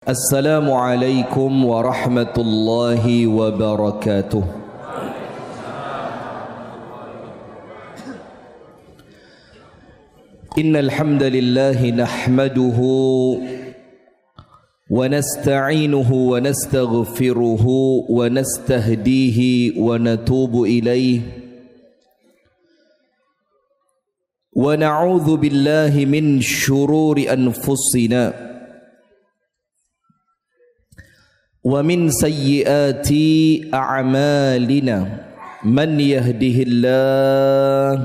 Assalamualaikum warahmatullahi wabarakatuh. Innal hamdalillah nahmaduhu wa nasta'inuhu wa nastaghfiruhu wa nastahdihi wa natubu ilayhi wa na'udzu billahi min shururi anfusina wa min sayyiati a'malina man yahdihillah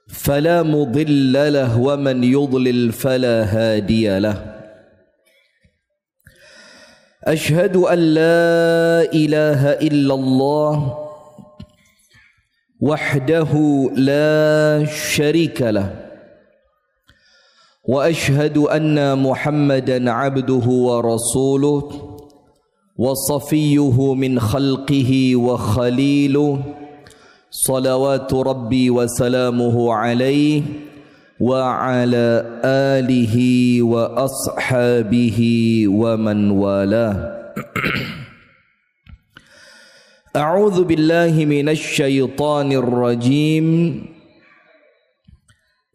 fala mudilla lahu wa man yudlil fala hadiya lahu. Ashhadu an la ilaha illallah wahdahu la syarika lahu wa ashhadu anna Muhammadan abduhu wa rasuluh وصفيه من خلقه وخليله صلوات ربي وسلامه عليه وعلى آله وأصحابه ومن والاه. أعوذ بالله من الشيطان الرجيم.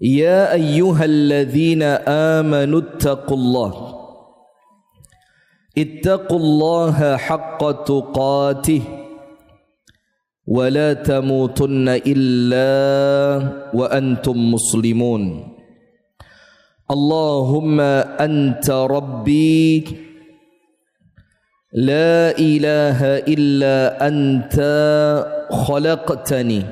يا أيها الذين آمنوا اتقوا الله ittaqullaha haqqa tuqatih wa la tamutunna illa wa antum muslimun. Allahumma anta rabbi la ilaha illa anta khalaqtani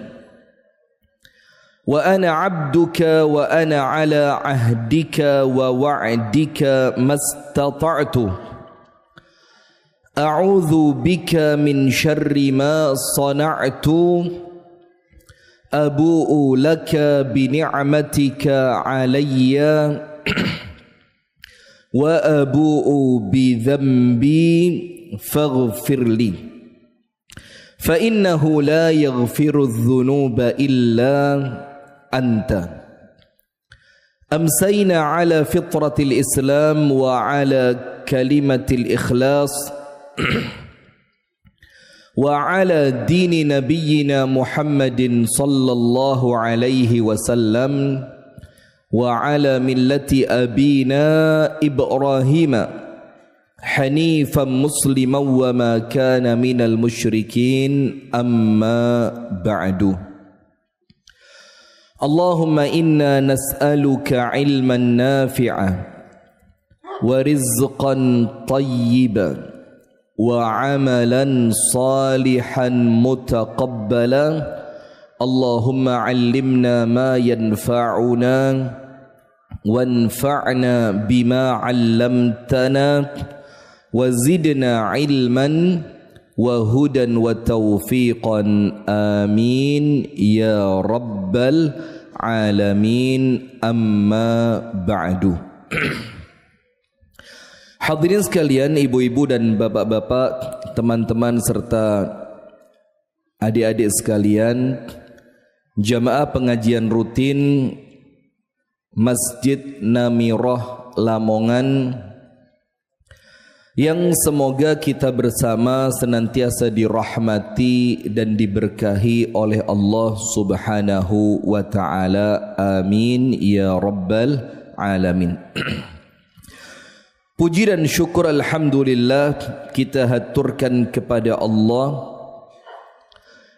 wa ana abduka wa ana ala ahdika wa wa'dika mastata'tu. A'udzu bika min syarri ma sana'tu abu'u laka bi ni'matika 'alayya wa abu'u bi dhanbi faghfir li fa innahu la yaghfiru adh-dhunuba illa anta. Amsayna 'ala fitratil islam wa 'ala kalimatil ikhlas وعلى دين نبينا محمد صلى الله عليه وسلم وعلى ملة أبينا إبراهيم حنيفا مسلما وما كان من المشركين أما بعد. اللهم إنا نسألك علما نافعا ورزقا طيبا وعملا صالحا متقبلا. اللهم علمنا ما ينفعنا وانفعنا بما علمتنا وزدنا علما وهدى وتوفيقا آمين يا رب العالمين. أما بعد. Hadirin sekalian, ibu-ibu dan bapak-bapak, teman-teman serta adik-adik sekalian, jamaah pengajian rutin Masjid Namirah Lamongan, yang semoga kita bersama senantiasa dirahmati dan diberkahi oleh Allah Subhanahu wa ta'ala. Amin ya rabbal alamin. Puji dan syukur alhamdulillah kita haturkan kepada Allah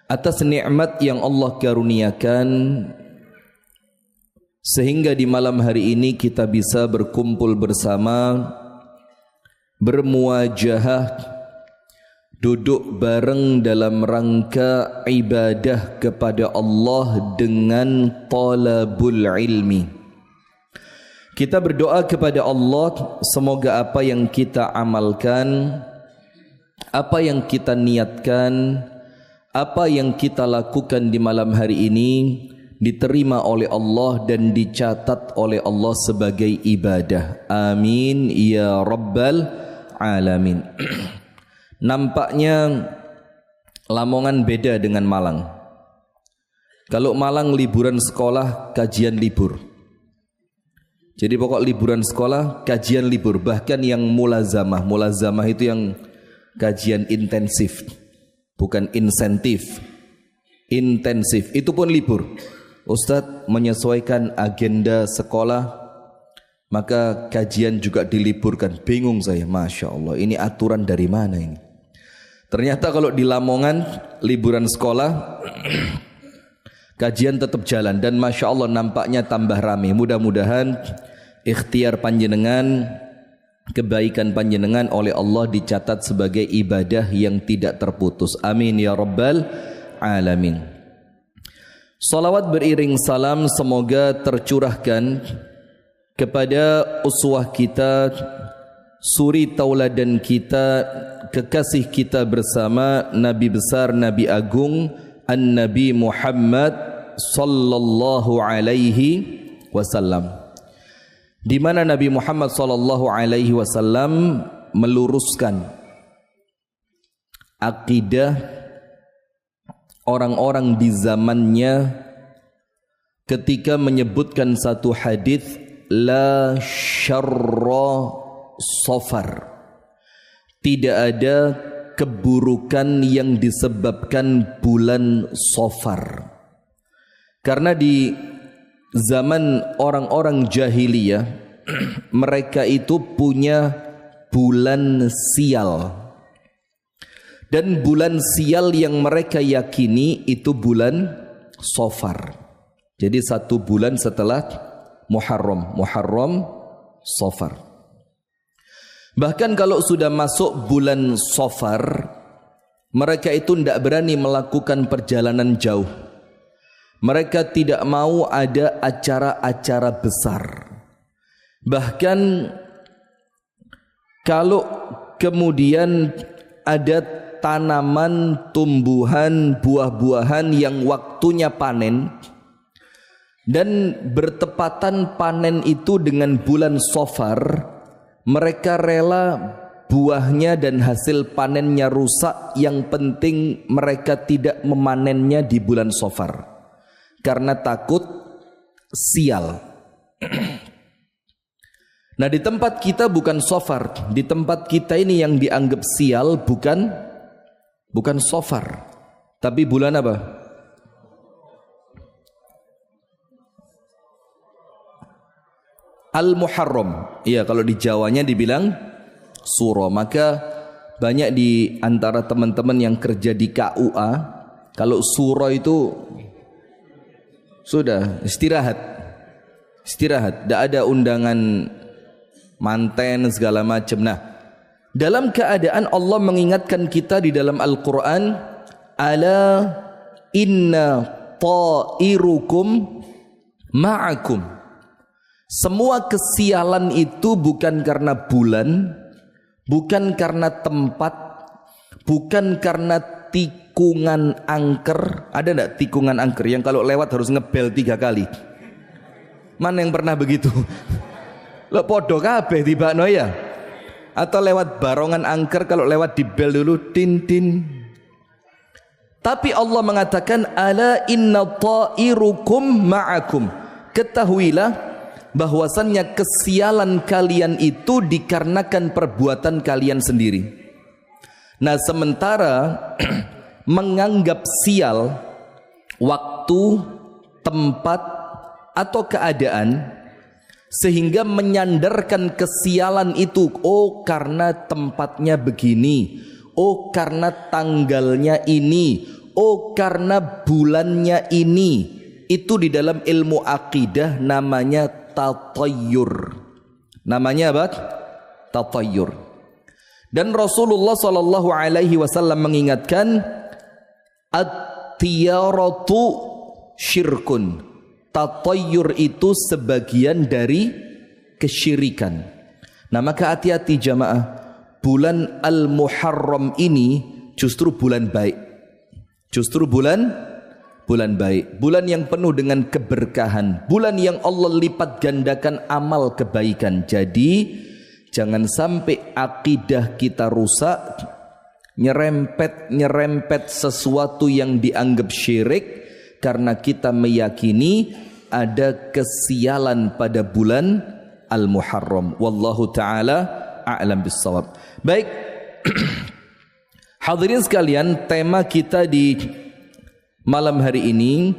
atas nikmat yang Allah karuniakan sehingga di malam hari ini kita bisa berkumpul bersama, bermuajahah, duduk bareng dalam rangka ibadah kepada Allah dengan talabul ilmi. Kita berdoa kepada Allah, semoga apa yang kita amalkan, apa yang kita niatkan, apa yang kita lakukan di malam hari ini diterima oleh Allah dan dicatat oleh Allah sebagai ibadah. Amin ya rabbal alamin. Nampaknya Lamongan beda dengan Malang. Kalau Malang liburan sekolah, kajian libur. Jadi pokok liburan sekolah, kajian libur. Bahkan yang mulazamah. Mulazamah itu yang kajian intensif, bukan insentif. Intensif, itu pun libur. Ustadz menyesuaikan agenda sekolah, maka kajian juga diliburkan. Bingung saya, Masya Allah, ini aturan dari mana ini? Ternyata kalau di Lamongan, liburan sekolah, kajian tetap jalan. Dan Masya Allah nampaknya tambah rame. Mudah-mudahan ikhtiar panjenengan, kebaikan panjenengan oleh Allah dicatat sebagai ibadah yang tidak terputus. Amin ya Rabbal Alamin. Salawat beriring salam semoga tercurahkan kepada uswah kita, suri tauladan kita, kekasih kita bersama, Nabi besar, Nabi agung, An-Nabi Muhammad sallallahu alaihi wasallam. Di mana Nabi Muhammad sallallahu alaihi wasallam meluruskan akidah orang-orang di zamannya ketika menyebutkan satu hadis, la syarra safar. Tidak ada keburukan yang disebabkan bulan Safar. Karena di zaman orang-orang jahiliyah mereka itu punya bulan sial. Dan bulan sial yang mereka yakini itu bulan Safar. Jadi satu bulan setelah Muharram, Safar. Bahkan kalau sudah masuk bulan Safar, mereka itu tidak berani melakukan perjalanan jauh. Mereka tidak mau ada acara-acara besar. Bahkan kalau kemudian ada tanaman, tumbuhan, buah-buahan yang waktunya panen, dan bertepatan panen itu dengan bulan Safar, mereka rela buahnya dan hasil panennya rusak, yang penting mereka tidak memanennya di bulan Safar karena takut sial. Nah, di tempat kita bukan Safar, di tempat kita ini yang dianggap sial bukan Safar, tapi bulan apa? Al-Muharram. Iya, kalau di Jawanya dibilang Suro. Maka banyak di antara teman-teman yang kerja di KUA, kalau Suro itu sudah istirahat. Tidak ada undangan manten segala macam. Nah, dalam keadaan Allah mengingatkan kita di dalam Al-Quran, ala inna ta'irukum ma'akum. Semua kesialan itu bukan karena bulan, bukan karena tempat, bukan karena tikungan angker. Ada enggak tikungan angker yang kalau lewat harus ngebel 3 kali? Mana yang pernah begitu? Lo podo kabeh tibakno ya? Atau lewat barongan angker, kalau lewat di bel dulu tin tin. Tapi Allah mengatakan ala inna ta'irukum ma'akum. Ketahuilah bahwasannya kesialan kalian itu dikarenakan perbuatan kalian sendiri. Nah, sementara menganggap sial waktu, tempat atau keadaan, sehingga menyandarkan kesialan itu, oh karena tempatnya begini, oh karena tanggalnya ini, oh karena bulannya ini. Itu di dalam ilmu akidah namanya tatayyur. Namanya apa? Tatayyur. Dan Rasulullah sallallahu alaihi wasallam mengingatkan, at-tiyaratu syirkun. Tatayyur itu sebagian dari kesyirikan. Nah, maka hati-hati jamaah. Bulan Al-Muharram ini justru bulan baik. Justru bulan baik, bulan yang penuh dengan keberkahan, bulan yang Allah lipat gandakan amal kebaikan. Jadi jangan sampai akidah kita rusak, nyerempet sesuatu yang dianggap syirik karena kita meyakini ada kesialan pada bulan al-muharram. Wallahu taala a'lam bissawab. Baik. Hadirin sekalian, tema kita di malam hari ini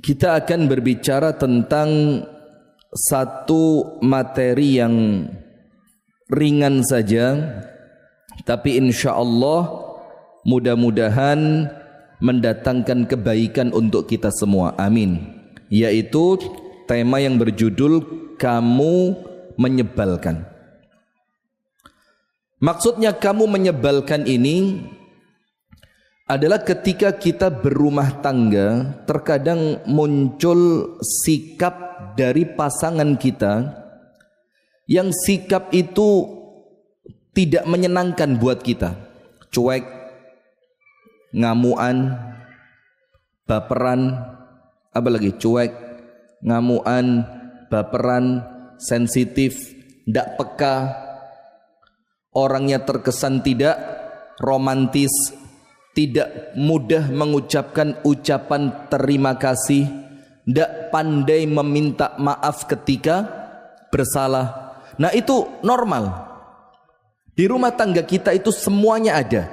kita akan berbicara tentang satu materi yang ringan saja, tapi insya Allah mudah-mudahan mendatangkan kebaikan untuk kita semua. Amin. Yaitu tema yang berjudul kamu menyebalkan. Maksudnya kamu menyebalkan ini adalah ketika kita berumah tangga, terkadang muncul sikap dari pasangan kita yang sikap itu tidak menyenangkan buat kita. Cuek, ngamuan, baperan, apalagi cuek, ngamuan, baperan, sensitif, tidak peka, orangnya terkesan tidak romantis, tidak mudah mengucapkan ucapan terima kasih, tidak pandai meminta maaf ketika bersalah. Nah itu normal. Di rumah tangga kita itu semuanya ada.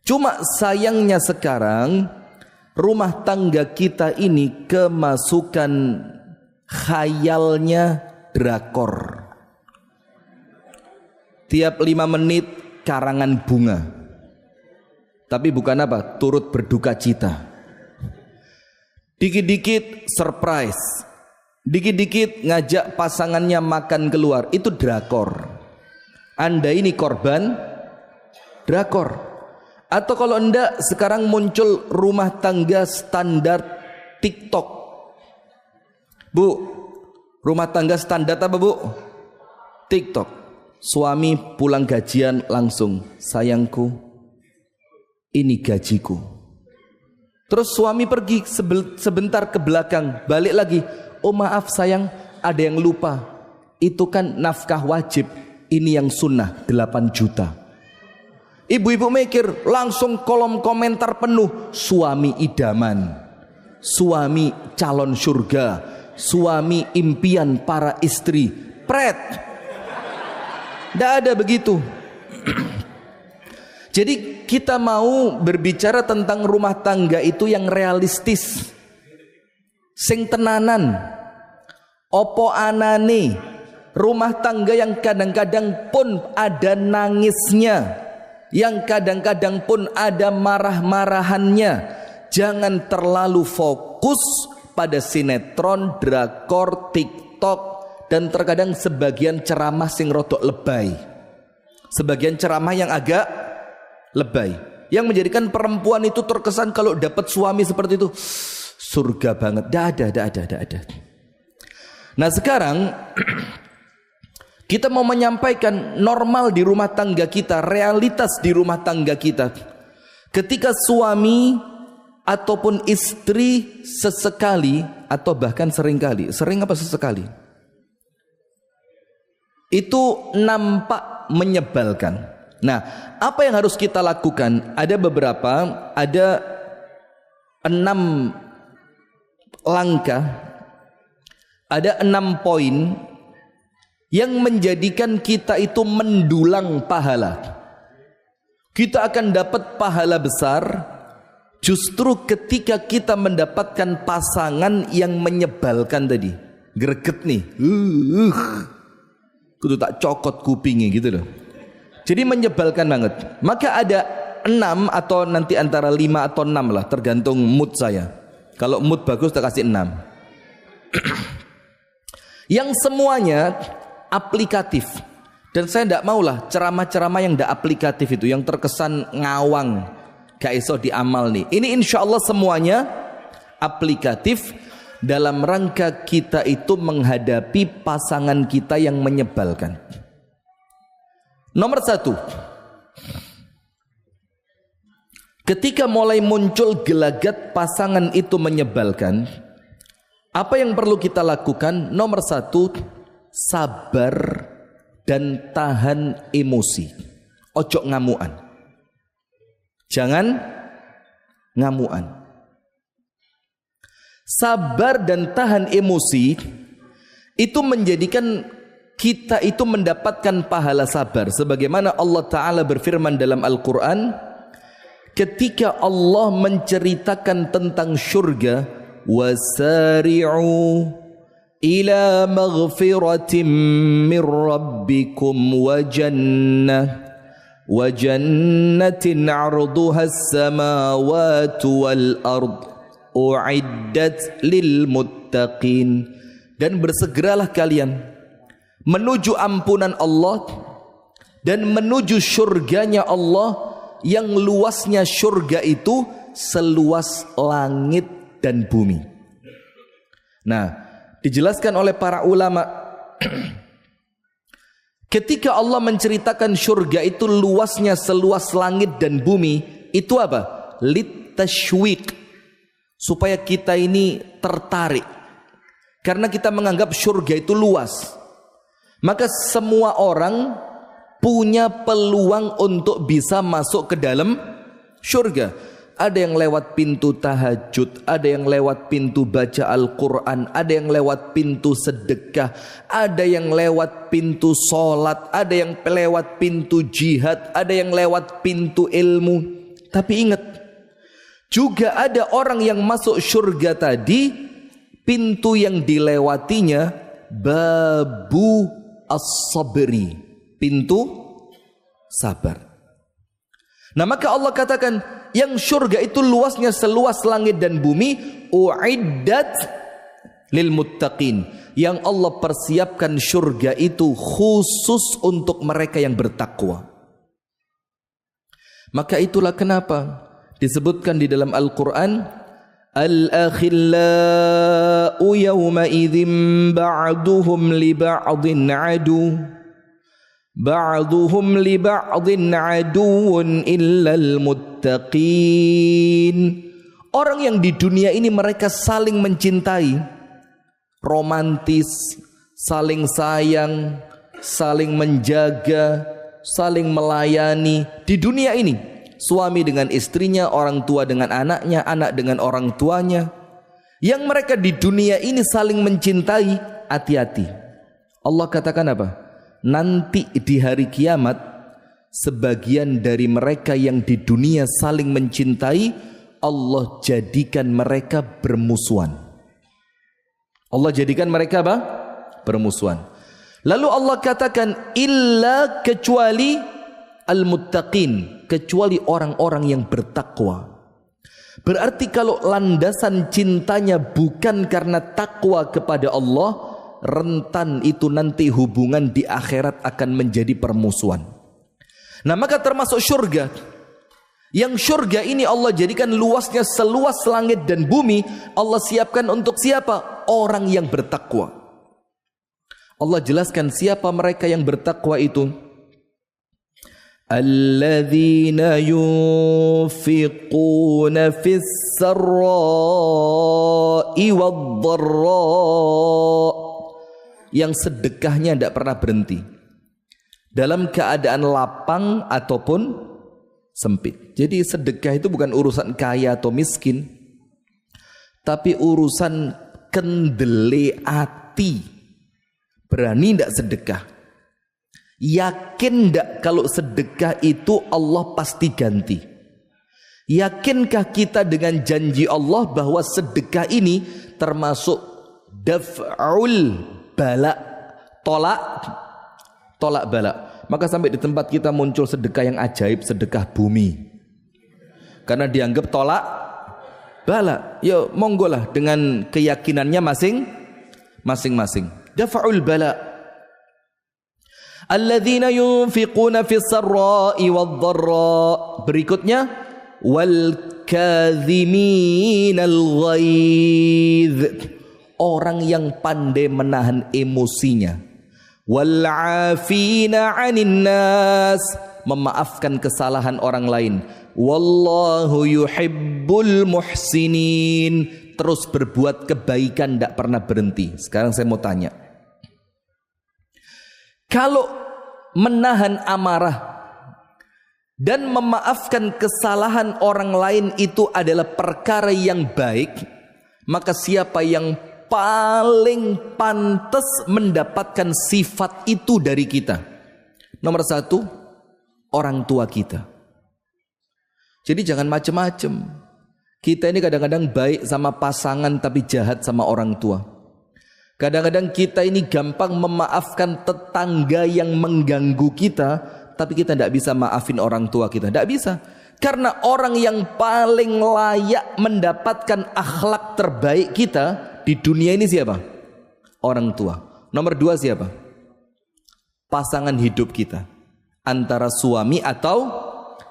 Cuma sayangnya sekarang rumah tangga kita ini kemasukan khayalnya drakor. Tiap 5 menit karangan bunga. Tapi bukan apa? Turut berduka cita. Dikit-dikit surprise. Dikit-dikit ngajak pasangannya makan keluar. Itu drakor. Anda ini korban drakor. Atau kalau enggak, sekarang muncul rumah tangga standar TikTok. Bu, rumah tangga standar apa bu? TikTok. Suami pulang gajian langsung, sayangku, ini gajiku. Terus suami pergi sebentar ke belakang, balik lagi, oh maaf sayang, ada yang lupa, itu kan nafkah wajib, ini yang sunnah 8 juta. Ibu-ibu mikir, langsung kolom komentar penuh, suami idaman, suami calon surga, suami impian para istri. Pret, tidak ada begitu. Jadi kita mau berbicara tentang rumah tangga itu yang realistis, sing tenanan. Opo anane rumah tangga yang kadang-kadang pun ada nangisnya, yang kadang-kadang pun ada marah-marahannya. Jangan terlalu fokus pada sinetron, drakor, TikTok, dan terkadang sebagian ceramah sing rodok lebay. Sebagian ceramah yang agak lebay, yang menjadikan perempuan itu terkesan kalau dapat suami seperti itu surga banget. Tidak ada. Nah sekarang kita mau menyampaikan normal di rumah tangga kita, realitas di rumah tangga kita. Ketika suami ataupun istri sesekali atau bahkan seringkali, sering apa sesekali, itu nampak menyebalkan. Nah, apa yang harus kita lakukan? Ada beberapa, ada 6 langkah, ada 6 poin yang menjadikan kita itu mendulang pahala. Kita akan dapat pahala besar justru ketika kita mendapatkan pasangan yang menyebalkan tadi. Greget nih. Kudu tak cokot kupingnya gitu loh. Jadi menyebalkan banget. Maka ada 6 atau nanti antara 5 atau 6 lah, tergantung mood saya. Kalau mood bagus tak kasih 6. Yang semuanya aplikatif. Dan saya tidak maulah ceramah-ceramah yang tidak aplikatif itu, yang terkesan ngawang, gak iso diamal nih. Ini insya Allah semuanya aplikatif dalam rangka kita itu menghadapi pasangan kita yang menyebalkan. Nomor 1, ketika mulai muncul gelagat pasangan itu menyebalkan, apa yang perlu kita lakukan? Nomor 1, sabar dan tahan emosi. Ojo ngamuan. Jangan ngamuan. Sabar dan tahan emosi itu menjadikan kita itu mendapatkan pahala sabar. Sebagaimana Allah Ta'ala berfirman dalam Al-Quran, ketika Allah menceritakan tentang syurga, wasari'u ila maghfiratin min rabbikum wa jannatin 'arduha as-samawati wal ard u'iddat lil muttaqin. Dan bersegeralah kalian menuju ampunan Allah dan menuju syurganya Allah yang luasnya syurga itu seluas langit dan bumi. Nah, dijelaskan oleh para ulama ketika Allah menceritakan syurga itu luasnya seluas langit dan bumi, itu apa? Litashwiq, supaya kita ini tertarik. Karena kita menganggap syurga itu luas, maka semua orang punya peluang untuk bisa masuk ke dalam syurga. Ada yang lewat pintu tahajud, ada yang lewat pintu baca Al-Quran, ada yang lewat pintu sedekah, ada yang lewat pintu sholat, ada yang lewat pintu jihad, ada yang lewat pintu ilmu. Tapi ingat, juga ada orang yang masuk syurga tadi, pintu yang dilewatinya babu as-sabri, pintu sabar. Nah, maka Allah katakan yang syurga itu luasnya seluas langit dan bumi, u'iddat lil muttaqin, yang Allah persiapkan syurga itu khusus untuk mereka yang bertakwa. Maka itulah kenapa disebutkan di dalam Al-Quran, al-akhillau yawma idzin ba'duhum li ba'din adu ba'duhum li ba'din aduun illal muttaqin. Orang yang di dunia ini mereka saling mencintai, romantis, saling sayang, saling menjaga, saling melayani di dunia ini. Suami dengan istrinya, orang tua dengan anaknya, anak dengan orang tuanya. Yang mereka di dunia ini saling mencintai, hati-hati. Allah katakan apa? Nanti di hari kiamat, sebagian dari mereka yang di dunia saling mencintai, Allah jadikan mereka bermusuhan. Allah jadikan mereka apa? Bermusuhan. Lalu Allah katakan, illa, kecuali al-muttaqin, kecuali orang-orang yang bertakwa. Berarti kalau landasan cintanya bukan karena takwa kepada Allah, rentan itu nanti hubungan di akhirat akan menjadi permusuhan. Nah, maka termasuk syurga. Yang syurga ini Allah jadikan luasnya seluas langit dan bumi. Allah siapkan untuk siapa? Orang yang bertakwa. Allah jelaskan siapa mereka yang bertakwa itu. Alladzina yunfiquna fis sarra'i wad-dharra, yang sedekahnya tidak pernah berhenti dalam keadaan lapang ataupun sempit. Jadi sedekah itu bukan urusan kaya atau miskin, tapi urusan kendele ati. Berani tidak sedekah? Yakin tidak kalau sedekah itu Allah pasti ganti? Yakinkah kita dengan janji Allah bahwa sedekah ini termasuk daf'ul bala, tolak bala? Maka sampai di tempat kita muncul sedekah yang ajaib, sedekah bumi, karena dianggap tolak bala. Ya monggo lah dengan keyakinannya masing-masing. Daf'ul bala. Alladzina yunfiquna fis sarra'i wad-dharra. Berikutnya, wal kadhiminal ghaidh, orang yang pandai menahan emosinya. Wal 'afina 'anil nas, memaafkan kesalahan orang lain. Wallahu yuhibbul muhsinin, terus berbuat kebaikan, tidak pernah berhenti. Sekarang saya mau tanya, kalau menahan amarah dan memaafkan kesalahan orang lain itu adalah perkara yang baik, maka siapa yang paling pantas mendapatkan sifat itu dari kita? Nomor satu, orang tua kita. Jadi jangan macem-macem. Kita ini kadang-kadang baik sama pasangan tapi jahat sama orang tua. Kadang-kadang kita ini gampang memaafkan tetangga yang mengganggu kita, tapi kita tidak bisa maafin orang tua kita. Tidak bisa. Karena orang yang paling layak mendapatkan akhlak terbaik kita di dunia ini siapa? Orang tua. Nomor dua siapa? Pasangan hidup kita. Antara suami atau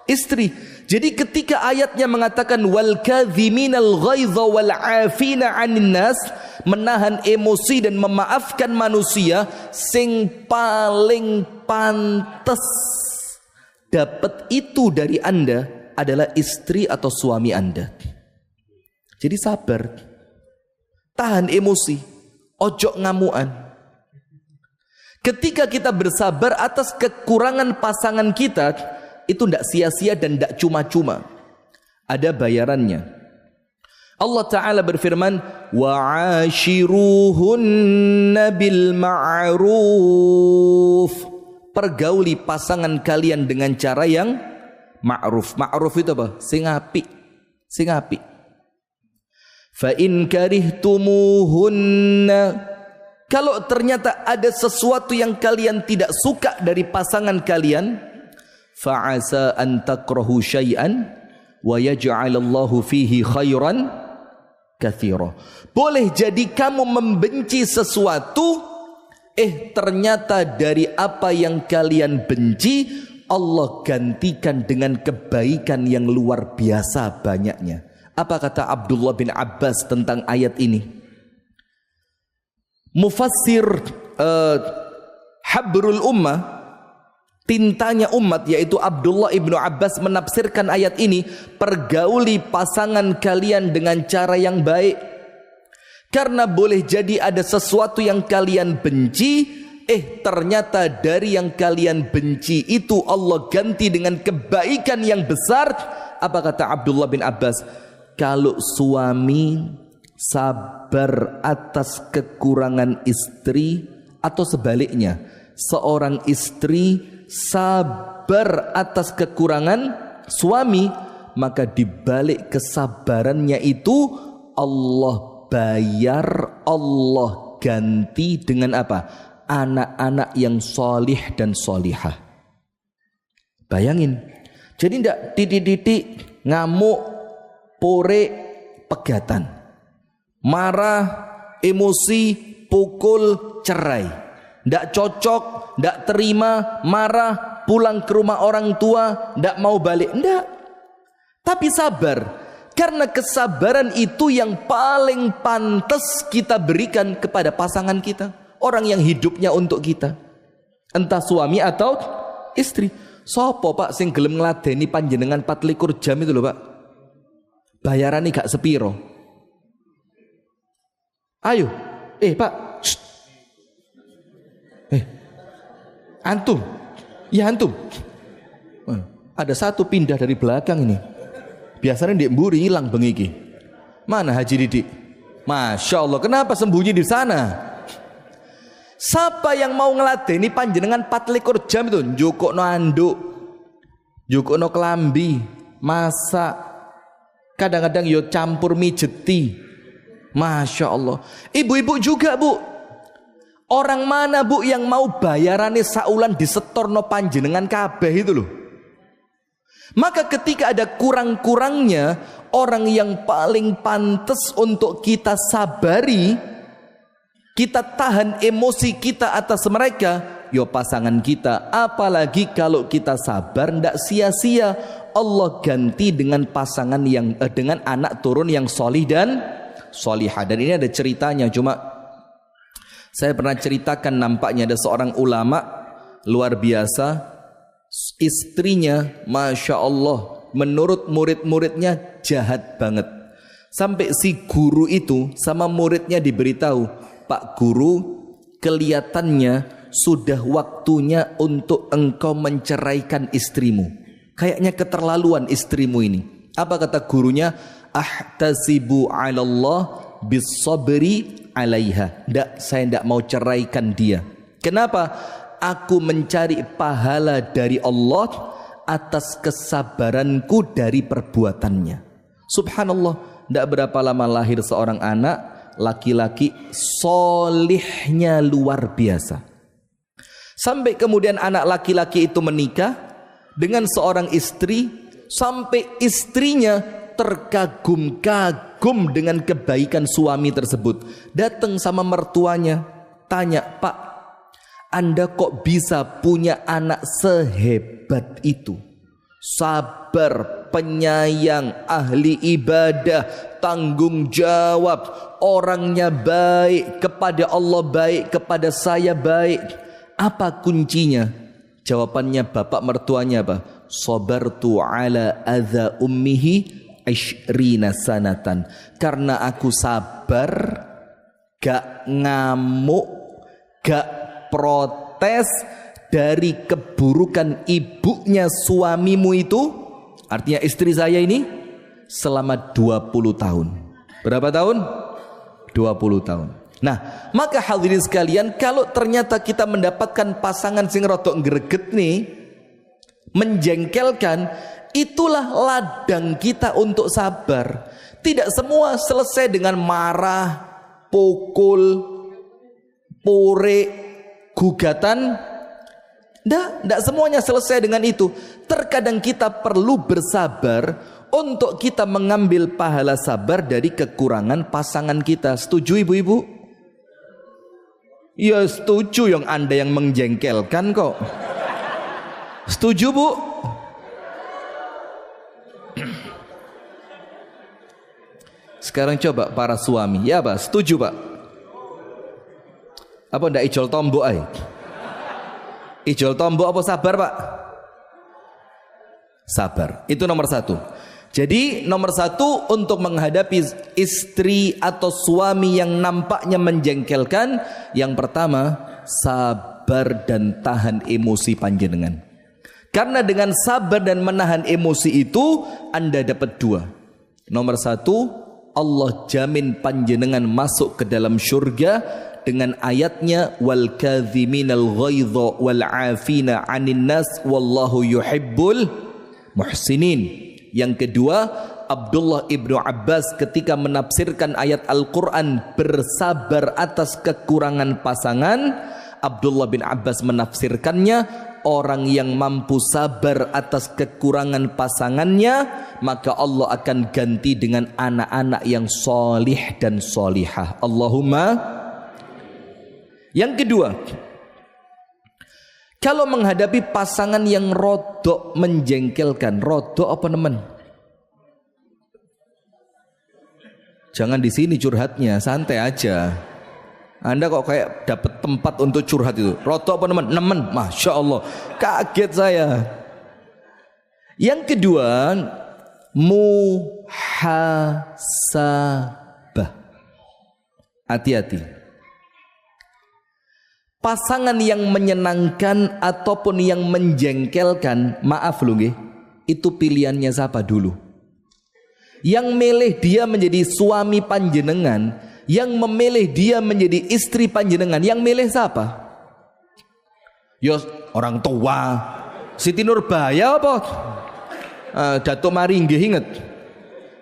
istri. Jadi ketika ayatnya mengatakan wal kadhiminal ghaidha wal 'afina 'anil nas, menahan emosi dan memaafkan manusia, sing paling pantes dapat itu dari Anda adalah istri atau suami Anda. Jadi sabar, tahan emosi, ojo ngamuan. Ketika kita bersabar atas kekurangan pasangan kita, itu tidak sia-sia dan tidak cuma-cuma. Ada bayarannya. Allah Ta'ala berfirman, wa'ashiruhunna bil ma'ruf. Pergauli pasangan kalian dengan cara yang ma'ruf. Ma'ruf itu apa? Sing apik. Sing apik. Fa in karihtumuhunna, kalau ternyata ada sesuatu yang kalian tidak suka dari pasangan kalian, fa'asa an takrahu syai'an wa yaj'alallahu fihi khairan katsira. Boleh jadi kamu membenci sesuatu, ternyata dari apa yang kalian benci Allah gantikan dengan kebaikan yang luar biasa banyaknya. Apa kata Abdullah bin Abbas tentang ayat ini? Mufassir Habrul Ummah, tintanya umat, yaitu Abdullah ibnu Abbas, menafsirkan ayat ini, pergauli pasangan kalian dengan cara yang baik. Karena boleh jadi ada sesuatu yang kalian benci, ternyata dari yang kalian benci itu Allah ganti dengan kebaikan yang besar. Apa kata Abdullah bin Abbas? Kalau suami sabar atas kekurangan istri, atau sebaliknya, seorang istri sabar atas kekurangan suami, maka dibalik kesabarannya itu Allah bayar, Allah ganti dengan apa? Anak-anak yang solih dan solihah. Bayangin. Jadi tidak titik-titik ngamuk, pore, pegatan, marah, emosi, pukul, cerai. Tidak cocok, tidak terima, marah, pulang ke rumah orang tua, tidak mau balik. Tidak. Tapi sabar. Karena kesabaran itu yang paling pantas kita berikan kepada pasangan kita. Orang yang hidupnya untuk kita. Entah suami atau istri. Sopo pak sing gelem ngladeni panjenengan 24 jam itu loh pak. Bayarannya gak sepiro. Ayo. Pak. Shh. Antum. Ya antum. Ada satu pindah dari belakang ini. Biasanya di mburi hilang bengiki. Mana Haji Didik? Masya Allah. Kenapa sembunyi di sana? Siapa yang mau ngeladeni panjenengan 24 jam itu? Njukukno anduk, njukukno kelambi, masak, kadang-kadang yo campur mijeti. Masya Allah. Ibu-ibu juga bu. Orang mana bu yang mau bayarannya saulan disetorno panjenengan kabeh itu loh. Maka ketika ada kurang-kurangnya, orang yang paling pantas untuk kita sabari, kita tahan emosi kita atas mereka, yo pasangan kita. Apalagi kalau kita sabar ndak sia-sia, Allah ganti dengan pasangan yang dengan anak turun yang solih dan solihah. Dan ini ada ceritanya, cuma saya pernah ceritakan, nampaknya ada seorang ulama luar biasa, istrinya Masya Allah menurut murid-muridnya jahat banget. Sampai si guru itu sama muridnya diberitahu, Pak Guru, kelihatannya sudah waktunya untuk engkau menceraikan istrimu. Kayaknya keterlaluan istrimu ini. Apa kata gurunya? Ahtasibu 'ala Allah bis sabri alaiha. Saya tidak mau ceraikan dia. Kenapa? Aku mencari pahala dari Allah atas kesabaranku dari perbuatannya. Subhanallah, tidak berapa lama lahir seorang anak laki-laki solihnya luar biasa. Sampai kemudian anak laki-laki itu menikah dengan seorang istri, sampai istrinya terkagum-kagum dengan kebaikan suami tersebut. Datang sama mertuanya, tanya, "Pak, Anda kok bisa punya anak sehebat itu? Sabar, penyayang, ahli ibadah, tanggung jawab, orangnya baik, kepada Allah baik, kepada saya baik. Apa kuncinya?" Jawabannya bapak mertuanya apa? "Sabartu ala adza ummihi 20 sanatan." Karena aku sabar, gak ngamuk, gak protes dari keburukan ibunya suamimu itu, artinya istri saya ini, selama 20 tahun. Berapa tahun? 20 tahun. Nah, maka hadirin sekalian, kalau ternyata kita mendapatkan pasangan sing rodok greget nih, menjengkelkan, itulah ladang kita untuk sabar. Tidak semua selesai dengan marah, pukul, pore, gugatan. Tidak semuanya selesai dengan itu. Terkadang kita perlu bersabar untuk kita mengambil pahala sabar dari kekurangan pasangan kita. Setuju ibu-ibu? Ya setuju, yang Anda yang menjengkelkan kok. Setuju bu? Sekarang coba para suami, ya pak, setuju pak? Apa ndak ijol tombok ay? Ijol tombok apa sabar pak? Sabar, itu nomor satu. Jadi nomor satu, untuk menghadapi istri atau suami yang nampaknya menjengkelkan, yang pertama, sabar dan tahan emosi panjenengan. Karena dengan sabar dan menahan emosi itu, Anda dapat dua. Nomor satu, Allah jamin panjenengan masuk ke dalam syurga dengan ayatnya, wal kadhiminal ghaidha wal 'afina 'anil nas wallahu yuhibbul muhsinin. Yang kedua, Abdullah ibnu Abbas ketika menafsirkan ayat Al-Quran bersabar atas kekurangan pasangan, Abdullah bin Abbas menafsirkannya, orang yang mampu sabar atas kekurangan pasangannya, maka Allah akan ganti dengan anak-anak yang solih dan solihah. Allahumma. Yang kedua, kalau menghadapi pasangan yang rodok menjengkelkan, rodok apa teman? Jangan di sini curhatnya, santai aja. Anda kok kayak dapat tempat untuk curhat itu. Rodok apa teman? Nemen, masya Allah, kaget saya. Yang kedua, muhasabah. Hati-hati. Pasangan yang menyenangkan ataupun yang menjengkelkan, maaf loh nggih, itu pilihannya siapa dulu? Yang milih dia menjadi suami panjenengan, yang memilih dia menjadi istri panjenengan, yang milih siapa? Yo orang tua. Siti Nurbaya apa? Datuk Maringgih, ingat.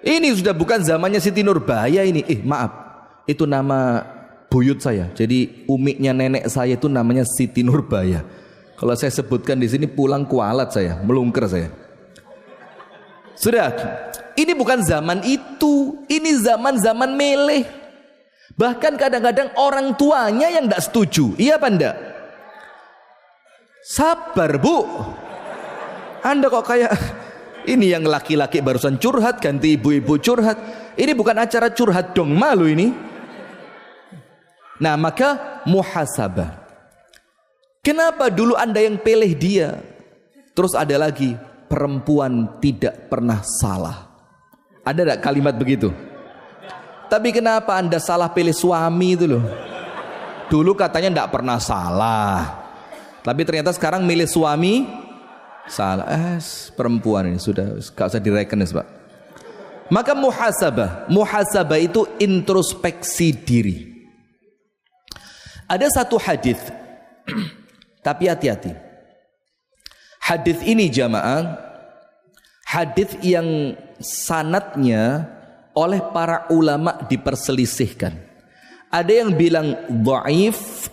Ini sudah bukan zamannya Siti Nurbaya ini. Maaf, itu nama buyut saya. Jadi umiknya nenek saya itu namanya Siti Nurbaya. Kalau saya sebutkan di sini pulang kualat saya, melungker saya. Sudah, ini bukan zaman itu, ini zaman-zaman meleh. Bahkan kadang-kadang orang tuanya yang tidak setuju. Iya apa enggak? Sabar bu. Anda kok kayak ini yang laki-laki barusan curhat, ganti ibu-ibu curhat. Ini bukan acara curhat dong, malu ini. Nah maka muhasabah. Kenapa dulu Anda yang pilih dia? Terus ada lagi, perempuan tidak pernah salah. Ada tidak kalimat begitu? Tapi kenapa Anda salah pilih suami itu loh? Dulu katanya tidak pernah salah, tapi ternyata sekarang milih suami salah. Perempuan ini sudah gak usah direken ya, Pak. Maka muhasabah. Muhasabah itu introspeksi diri. Ada satu hadis, tapi hati-hati. Hadis ini jamaah, hadis yang sanadnya oleh para ulama diperselisihkan. Ada yang bilang dhaif,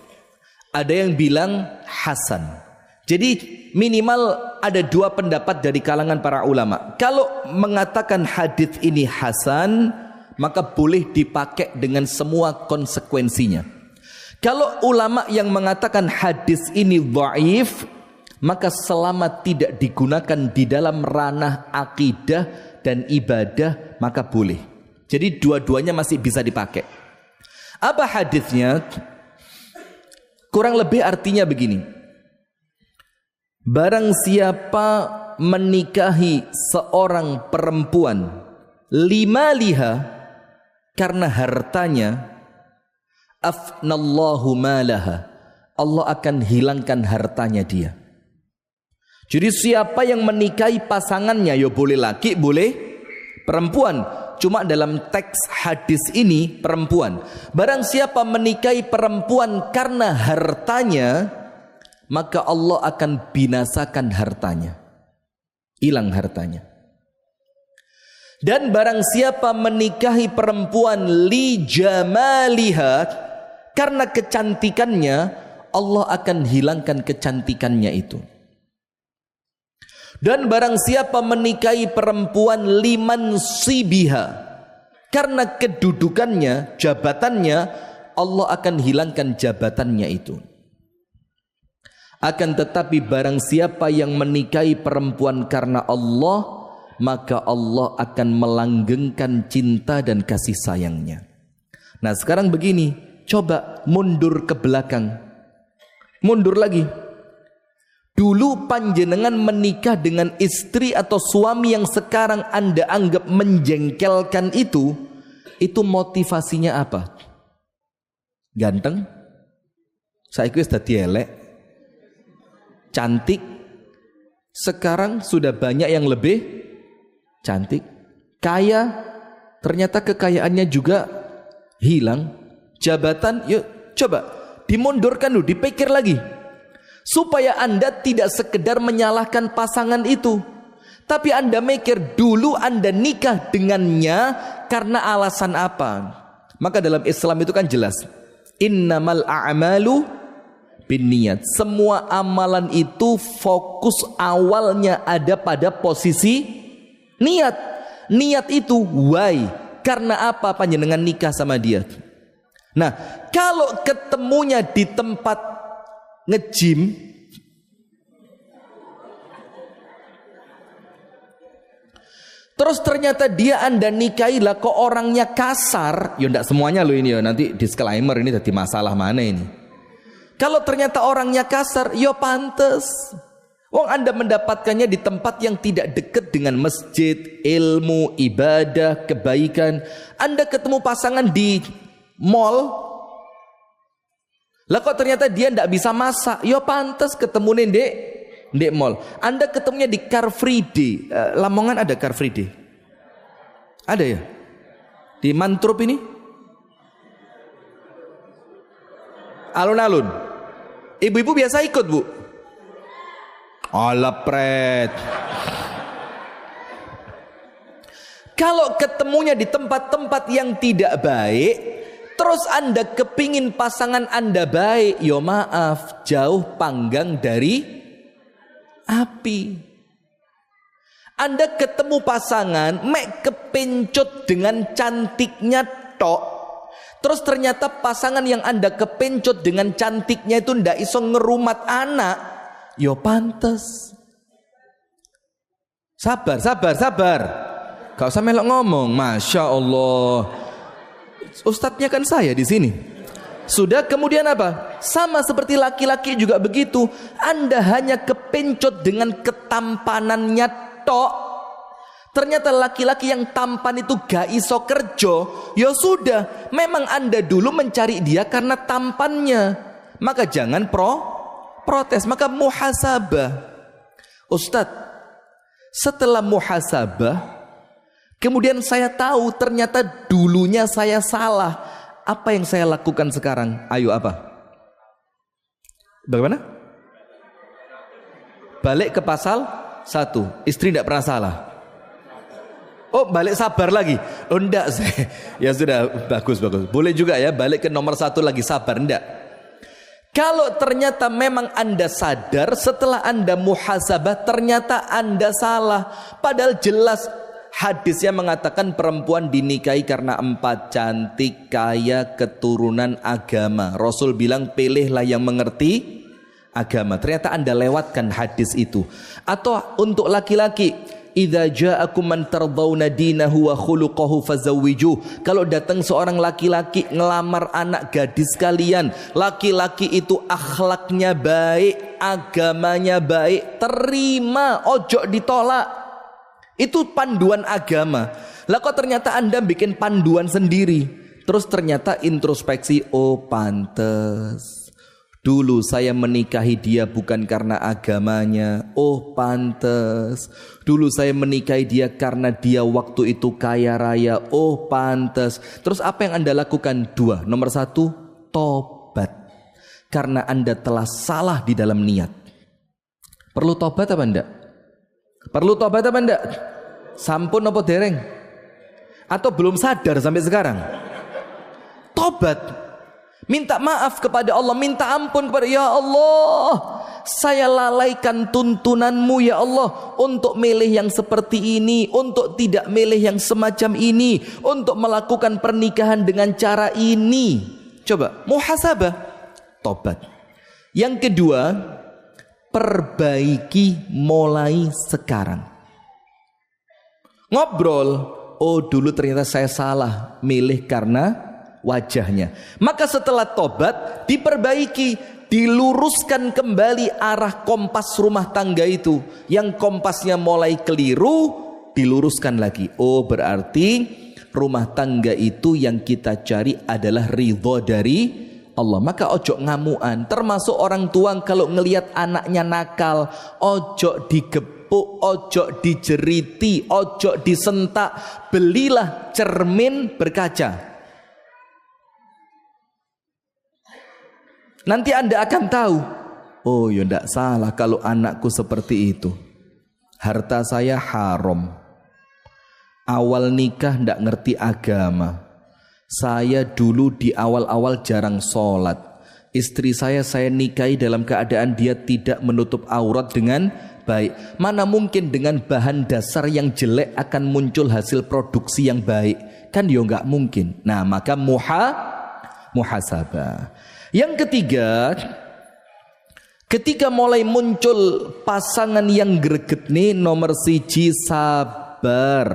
ada yang bilang hasan. Jadi minimal ada dua pendapat dari kalangan para ulama. Kalau mengatakan hadis ini hasan, maka boleh dipakai dengan semua konsekuensinya. Kalau ulama yang mengatakan hadis ini dhaif, maka selama tidak digunakan di dalam ranah akidah dan ibadah, maka boleh. Jadi dua-duanya masih bisa dipakai. Apa hadisnya? Kurang lebih artinya begini. Barang siapa menikahi seorang perempuan limaliha, karena hartanya, afnallahu malaha, Allah akan hilangkan hartanya dia. Jadi siapa yang menikahi pasangannya, ya boleh laki, boleh perempuan. Cuma dalam teks hadis ini perempuan. Barang siapa menikahi perempuan karena hartanya, maka Allah akan binasakan hartanya. Hilang hartanya. Dan barang siapa menikahi perempuan li jamaliha, karena kecantikannya, Allah akan hilangkan kecantikannya itu. Dan barang siapa menikahi perempuan liman sibiha, karena kedudukannya, jabatannya, Allah akan hilangkan jabatannya itu. Akan tetapi barang siapa yang menikahi perempuan karena Allah, maka Allah akan melanggengkan cinta dan kasih sayangnya. Nah sekarang begini, coba mundur ke belakang. Mundur lagi. Dulu panjenengan menikah dengan istri atau suami yang sekarang Anda anggap menjengkelkan itu motivasinya apa? Ganteng? Saiki wis dadi elek. Cantik? Sekarang sudah banyak yang lebih cantik. Kaya? Ternyata kekayaannya juga hilang. Jabatan? Yuk coba dimundurkan dulu, dipikir lagi. Supaya Anda tidak sekedar menyalahkan pasangan itu, tapi Anda mikir dulu Anda nikah dengannya karena alasan apa. Maka dalam Islam itu kan jelas, innamal a'malu binniyat. Semua amalan itu fokus awalnya ada pada posisi niat. Niat itu why? Karena apa panjenengan nikah sama dia? Nah, kalau ketemunya di tempat nge-gym, terus ternyata dia Anda nikahi lah kok orangnya kasar, ya enggak semuanya loh ini ya, nanti disclaimer ini jadi masalah mana ini. Kalau ternyata orangnya kasar, ya pantes. Wong Anda mendapatkannya di tempat yang tidak dekat dengan masjid, ilmu, ibadah, kebaikan. Anda ketemu pasangan di mall, lah kok ternyata dia ndak bisa masak, ya pantas ketemu ndek mall. Anda ketemunya di Car Free Day. Lamongan ada Car Free Day? Ada ya? Di Mantrup ini? Alun-alun. Ibu-ibu biasa ikut, Bu? Alah pret. Kalau ketemunya di tempat-tempat yang tidak baik, terus Anda kepingin pasangan Anda baik, yo maaf, jauh panggang dari api. Anda ketemu pasangan, mek kepencut dengan cantiknya tok. Terus ternyata pasangan yang Anda kepencut dengan cantiknya itu ndak iso ngerumat anak, yo pantes. Sabar. Gak usah melok ngomong, Masya Allah. Ustadznya kan saya di sini. Sudah, kemudian apa? Sama seperti laki-laki juga begitu. Anda hanya kepencut dengan ketampanannya tok. Ternyata laki-laki yang tampan itu gak iso kerja. Ya sudah, memang Anda dulu mencari dia karena tampannya. Maka jangan protes, maka muhasabah. Ustadz, setelah muhasabah, kemudian saya tahu ternyata dulunya saya salah. Apa yang saya lakukan sekarang? Ayo apa? Bagaimana? Balik ke pasal 1. Istri tidak pernah salah. Oh, balik sabar lagi. Oh, enggak. Ya sudah, bagus. Boleh juga ya, balik ke nomor 1 lagi, sabar. Enggak. Kalau ternyata memang Anda sadar setelah Anda muhasabah ternyata Anda salah, padahal jelas hadisnya mengatakan perempuan dinikahi karena 4: cantik, kaya, keturunan, agama. Rasul bilang pilihlah yang mengerti agama. Ternyata Anda lewatkan hadis itu. Atau untuk laki-laki, idza ja'akum man tardawna dinahu wa khuluquhu fazawwijuh. Kalau datang seorang laki-laki ngelamar anak gadis kalian, laki-laki itu akhlaknya baik, agamanya baik, terima, ojo ditolak. Itu panduan agama. Lah kok ternyata Anda bikin panduan sendiri. Terus ternyata introspeksi, oh pantes dulu saya menikahi dia bukan karena agamanya. Oh pantes dulu saya menikahi dia karena dia waktu itu kaya raya. Oh pantes. Terus apa yang Anda lakukan? 2. Nomor 1, tobat. Karena Anda telah salah di dalam niat. Perlu tobat apa enggak? Perlu tobat apa enggak? Sampun apa dereng? Atau belum sadar sampai sekarang? Tobat. Minta maaf kepada Allah, minta ampun kepada ya Allah, saya lalaikan tuntunanmu ya Allah untuk milih yang seperti ini, untuk tidak milih yang semacam ini, untuk melakukan pernikahan dengan cara ini. Coba muhasabah, tobat. Yang kedua, perbaiki mulai sekarang. Ngobrol, oh dulu ternyata saya salah milih karena wajahnya. Maka setelah tobat diperbaiki, diluruskan kembali arah kompas rumah tangga itu. Yang kompasnya mulai keliru, diluruskan lagi. Oh berarti rumah tangga itu yang kita cari adalah ridho dari Allah. Maka ojo ngamuan. Termasuk orang tua kalau ngelihat anaknya nakal, ojo digepuk, ojo dijeriti, ojo disentak. Belilah cermin berkaca. Nanti Anda akan tahu, oh ya tidak salah kalau anakku seperti itu. Harta saya haram. Awal nikah tidak ngerti agama. Saya dulu di awal-awal jarang sholat. Istri saya nikahi dalam keadaan dia tidak menutup aurat dengan baik. Mana mungkin dengan bahan dasar yang jelek akan muncul hasil produksi yang baik? Kan ya nggak mungkin. Nah maka muhasabah. Yang ketiga, ketika mulai muncul pasangan yang greget nih, nomor 1 sabar,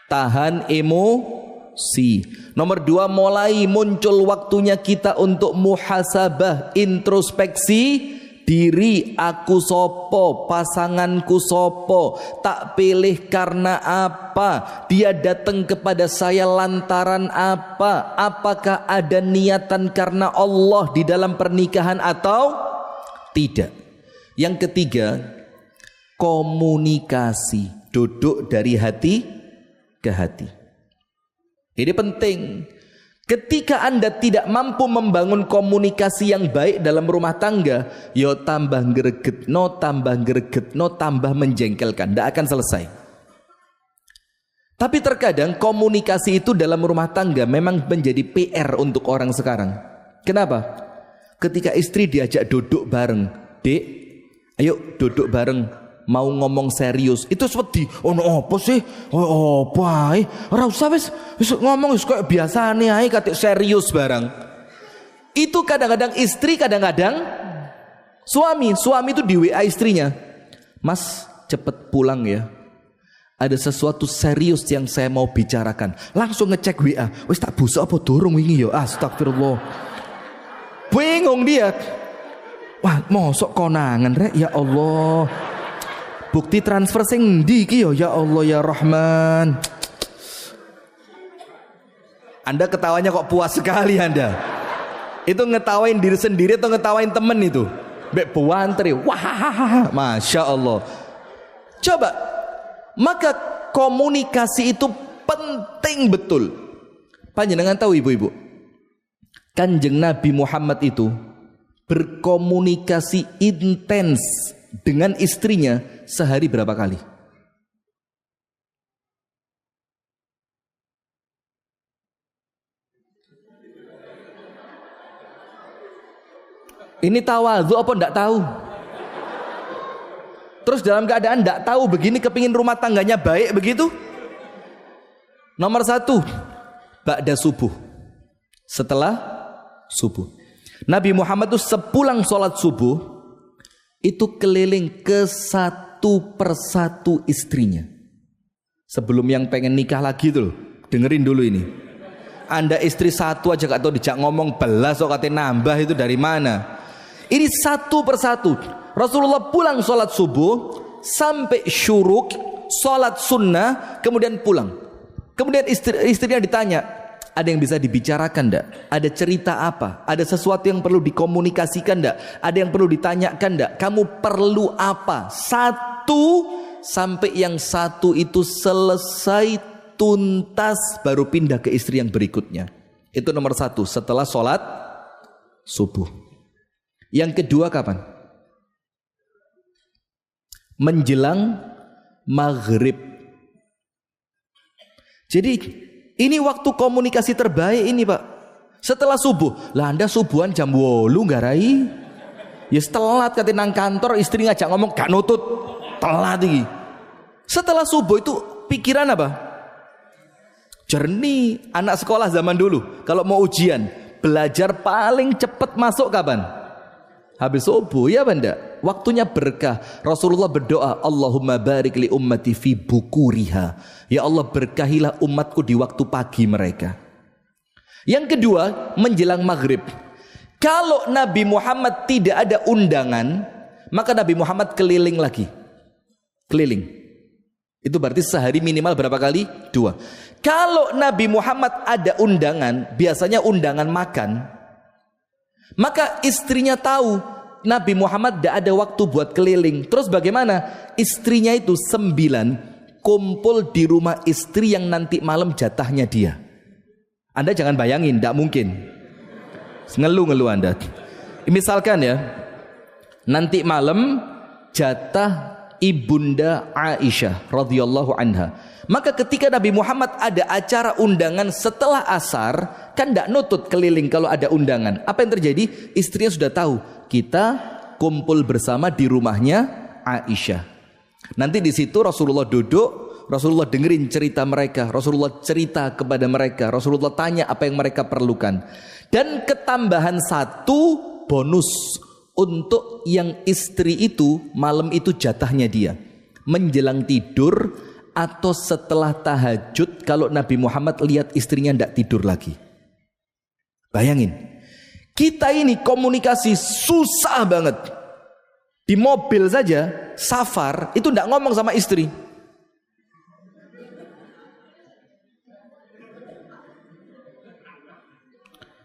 tahan emosi. Nomor 2, mulai muncul waktunya kita untuk muhasabah, introspeksi diri. Aku sopo, pasanganku sopo, tak pilih karena apa, dia datang kepada saya lantaran apa, apakah ada niatan karena Allah di dalam pernikahan atau tidak. Yang ketiga, komunikasi, duduk dari hati ke hati. Ini penting. Ketika Anda tidak mampu membangun komunikasi yang baik dalam rumah tangga, yo tambah greget, tambah menjengkelkan, tidak akan selesai. Tapi terkadang komunikasi itu dalam rumah tangga memang menjadi PR untuk orang sekarang. Kenapa? Ketika istri diajak duduk bareng, Dek, ayo duduk bareng. Mau ngomong serius itu seperti ono apa sih? Oh apa ae? Ora usah wis ngomong wis kayak biasane ae katik serius barang. Itu kadang-kadang istri, kadang-kadang suami itu di WA istrinya. Mas, cepet pulang ya. Ada sesuatu serius yang saya mau bicarakan. Langsung ngecek WA. Wis tak busa apa durung wingi ya? Astagfirullah. Bingung dia. Wah, mosok konangan rek ya Allah. Bukti transfer sing ndi iki ya Allah ya Rahman. Anda ketawanya kok puas sekali Anda. Itu ngetawain diri sendiri atau ngetawain temen itu? Mbek buantri. Wah, Masya Allah. Coba. Maka komunikasi itu penting betul. Panjenengan tahu ibu-ibu, Kanjeng Nabi Muhammad itu berkomunikasi intens dengan istrinya sehari berapa kali? Ini tawadhu apa enggak tahu? Terus dalam keadaan enggak tahu begini kepingin rumah tangganya baik begitu? Nomor 1, ba'da subuh. Setelah subuh. Nabi Muhammad itu sepulang sholat subuh itu keliling ke satu persatu istrinya. Sebelum yang pengen nikah lagi tuh, dengerin dulu ini. Anda istri satu aja gak tahu dijak ngomong belas kok katanya nambah itu dari mana? Ini satu persatu. Rasulullah pulang sholat subuh sampai syuruk, sholat sunnah, kemudian pulang. Kemudian istrinya ditanya, ada yang bisa dibicarakan enggak? Ada cerita apa? Ada sesuatu yang perlu dikomunikasikan enggak? Ada yang perlu ditanyakan enggak? Kamu perlu apa? Satu sampai yang satu itu selesai tuntas baru pindah ke istri yang berikutnya. Itu nomor 1 setelah sholat subuh. Yang kedua kapan? Menjelang maghrib. Jadi ini waktu komunikasi terbaik ini Pak. Setelah subuh. Lah Anda subuhan jam 8 garai. Ya telat kate nang kantor istri ngajak ngomong gak nutut. Telat iki. Setelah subuh itu pikiran apa? Jernih. Anak sekolah zaman dulu kalau mau ujian, belajar paling cepat masuk kapan? Habis subuh, ya benda. Waktunya berkah. Rasulullah berdoa, Allahumma barik li ummati fi bukuriha. Ya Allah berkahilah umatku di waktu pagi mereka. Yang kedua, menjelang maghrib. Kalau Nabi Muhammad tidak ada undangan, maka Nabi Muhammad keliling lagi. Keliling. Itu berarti sehari minimal berapa kali? 2. Kalau Nabi Muhammad ada undangan, biasanya undangan makan, maka istrinya tahu Nabi Muhammad tidak ada waktu buat keliling. Terus bagaimana? Istrinya itu 9 kumpul di rumah istri yang nanti malam jatahnya dia. Anda jangan bayangin, tidak mungkin. Ngeluh-ngeluh Anda. Misalkan ya, nanti malam jatah ibunda Aisyah radhiyallahu anha. Maka ketika Nabi Muhammad ada acara undangan setelah asar, kan tidak nutut keliling kalau ada undangan. Apa yang terjadi? Istrinya sudah tahu, kita kumpul bersama di rumahnya Aisyah. Nanti di situ Rasulullah duduk, Rasulullah dengerin cerita mereka, Rasulullah cerita kepada mereka, Rasulullah tanya apa yang mereka perlukan. Dan ketambahan 1 bonus untuk yang istri itu, malam itu jatahnya dia. Menjelang tidur atau setelah tahajud, kalau Nabi Muhammad lihat istrinya tidak tidur lagi. Bayangin, kita ini komunikasi susah banget. Di mobil saja, safar, itu tidak ngomong sama istri.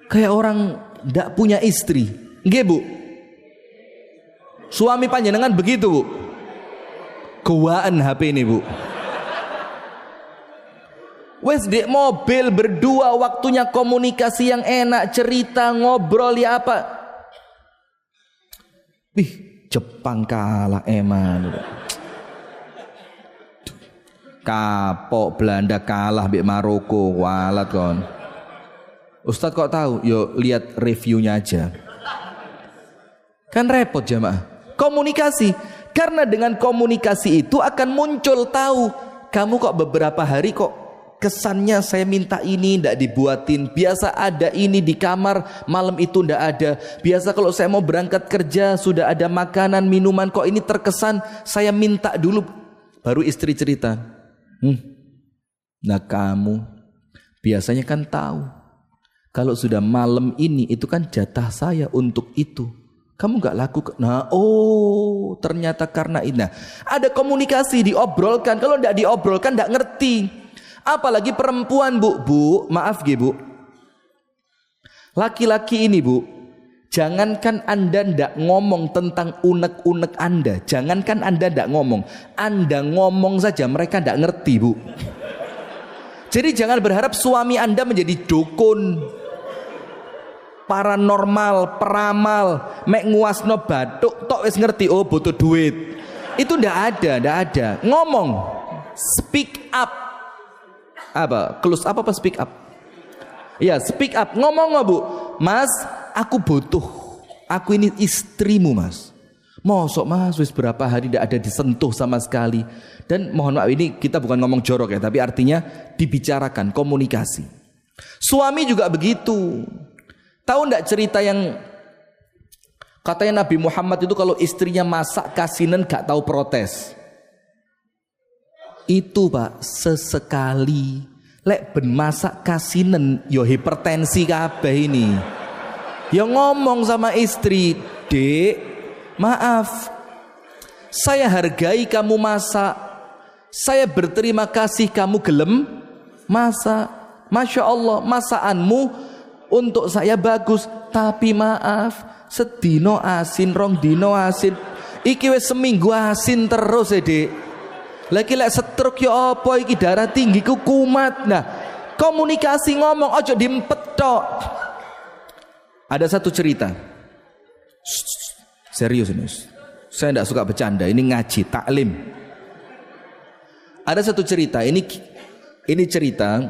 Kayak orang tidak punya istri. Nggih Bu? Suami panjenengan begitu Bu? Kewaan HP ini Bu. Wes di mobil berdua, waktunya komunikasi yang enak, cerita, ngobrol ya apa. Jepang kalah eman. Kapok Belanda kalah mbek Maroko, walat kon. Ustadz kok tahu? Yo lihat reviewnya aja. Kan repot jamaah. Komunikasi. Karena dengan komunikasi itu akan muncul tahu, kamu kok beberapa hari kok kesannya saya minta ini ndak dibuatin. Biasa ada ini di kamar, malam itu ndak ada. Biasa kalau saya mau berangkat kerja sudah ada makanan, minuman, kok ini terkesan saya minta dulu. Baru istri cerita. Nah kamu biasanya kan tahu kalau sudah malam ini itu kan jatah saya untuk itu. Kamu gak lakukan. Nah, oh ternyata karena ini. Nah, ada komunikasi diobrolkan. Kalau tidak diobrolkan tidak ngerti. Apalagi perempuan Bu. Bu, maaf Bu. Laki-laki ini Bu, jangankan Anda tidak ngomong tentang unek-unek Anda. Jangankan Anda tidak ngomong. Anda ngomong saja mereka tidak ngerti Bu. Jadi jangan berharap suami Anda menjadi dukun. paranormal, peramal, mek nguasno batuk tok wis ngerti oh butuh duit. Itu ndak ada. Ngomong, speak up. Apa? Apa speak up? Ya, speak up. Ngomong Bu. Mas, aku butuh. Aku ini istrimu, Mas. Mosok Mas wis berapa hari tidak ada disentuh sama sekali. Dan mohon maaf ini kita bukan ngomong jorok ya, tapi artinya dibicarakan, komunikasi. Suami juga begitu. Tahu enggak cerita yang katanya Nabi Muhammad itu kalau istrinya masak kasinan gak tahu protes. Itu Pak, sesekali lek ben masak kasinan yo hipertensi kabeh ini. Ya ngomong sama istri, "Dek, maaf. Saya hargai kamu masak. Saya berterima kasih kamu gelem masak. Masya Allah, masakanmu untuk saya bagus, tapi maaf, sedino asin, rong dino asin. Iki wis seminggu asin terus ya, Dek. Lagi lek stroke ya apa iki, darah tinggi ku kumat." Nah, komunikasi ngomong ojo diempet tok. Ada satu cerita. Serius ini. Saya tidak suka bercanda, ini ngaji, taklim. Ada satu cerita, ini cerita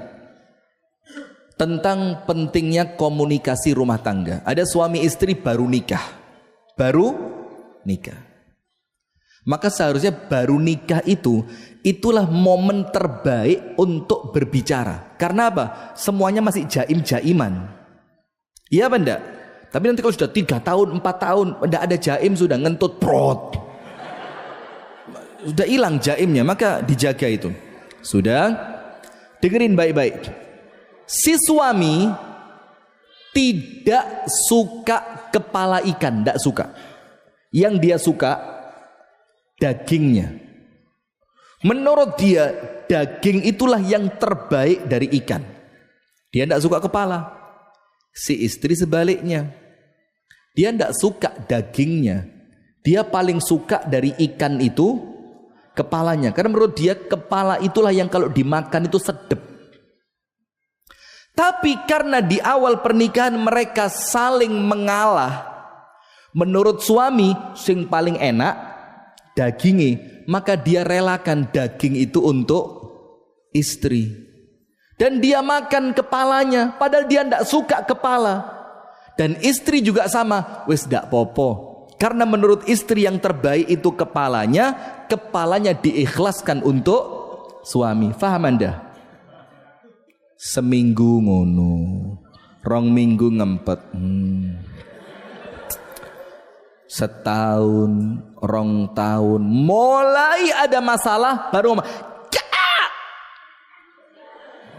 tentang pentingnya komunikasi rumah tangga. Ada suami istri baru nikah. Maka seharusnya baru nikah itulah momen terbaik untuk berbicara. Karena apa? Semuanya masih jaim-jaiman. Iya apa enggak? Tapi nanti kalau sudah 3 tahun, 4 tahun enggak ada jaim, sudah ngentut prot. Sudah hilang jaimnya, maka dijaga itu. Sudah? Dengerin baik-baik. Si suami tidak suka kepala ikan, enggak suka. Yang dia suka dagingnya. Menurut dia daging itulah yang terbaik dari ikan. Dia tidak suka kepala. Si istri sebaliknya, dia tidak suka dagingnya. Dia paling suka dari ikan itu kepalanya. Karena menurut dia kepala itulah yang kalau dimakan itu sedap. Tapi karena di awal pernikahan mereka saling mengalah, menurut suami sing paling enak dagingnya, maka dia relakan daging itu untuk istri. Dan dia makan kepalanya, padahal dia tidak suka kepala. Dan istri juga sama, wis ndak popo. Karena menurut istri yang terbaik itu kepalanya diikhlaskan untuk suami. Faham Anda? Seminggu ngono, 2 minggu ngempet. Setahun, 2 tahun, mulai ada masalah baru ngomong,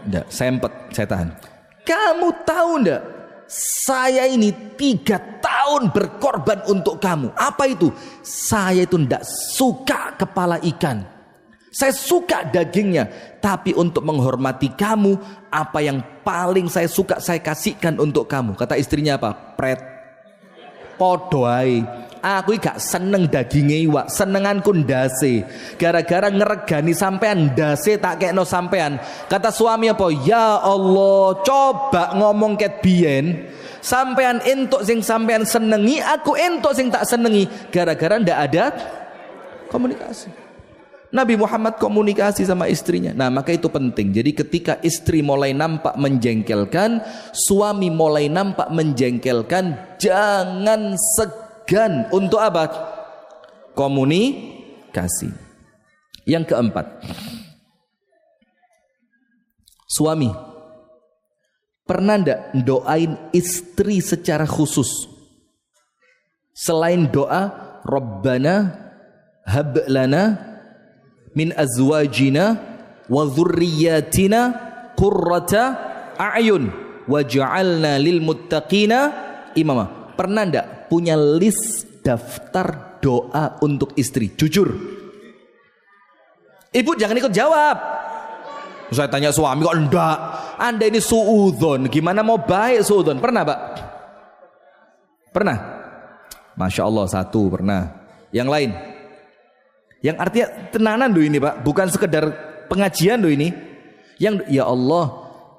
enggak, saya tahan. Kamu tahu enggak? Saya ini 3 tahun berkorban untuk kamu. Apa itu? Saya itu enggak suka kepala ikan. Saya suka dagingnya. Tapi untuk menghormati kamu, apa yang paling saya suka saya kasihkan untuk kamu. Kata istrinya apa? Pret. Podoai. Aku gak seneng dagingnya iwak, senenganku ndase. Gara-gara ngeregani sampean, ndase tak kekno sampean. Kata suami apa? Ya Allah, coba ngomong ket biyen. Sampean entuk sing sampean senengi, aku entuk sing tak senengi. Gara-gara ndak ada komunikasi. Nabi Muhammad komunikasi sama istrinya. Nah, maka itu penting. Jadi ketika istri mulai nampak menjengkelkan, suami mulai nampak menjengkelkan, jangan segan untuk apa? Komunikasi. Yang keempat, suami pernah ndak doain istri secara khusus selain doa Rabbana hab lana min azwajina wa dzurriyyatina qurrata a'yun waj'alna lil muttaqina imama. Pernah ndak punya list daftar doa untuk istri? Jujur. Ibu jangan ikut jawab. Saya tanya suami kok enggak. Anda ini suudzon. Gimana mau baik suudzon? Pernah, Pak? Pernah? Masya Allah, 1 pernah. Yang lain? Yang artinya tenanan loh ini, Pak. Bukan sekedar pengajian loh ini. Yang ya Allah,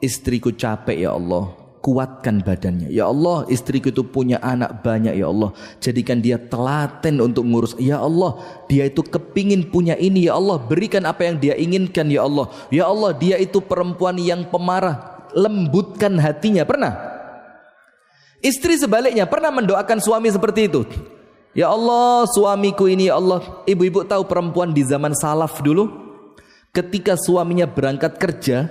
istriku capek ya Allah. kuatkan badannya. Ya Allah, istriku itu punya anak banyak ya Allah, jadikan dia telaten untuk ngurus. Ya Allah, dia itu kepingin punya ini ya Allah, berikan apa yang dia inginkan ya Allah. Ya Allah, dia itu perempuan yang pemarah, lembutkan hatinya. Pernah? Istri sebaliknya pernah mendoakan suami seperti itu. Ya Allah, suamiku ini ya Allah. Ibu-ibu tahu perempuan di zaman salaf dulu, ketika suaminya berangkat kerja,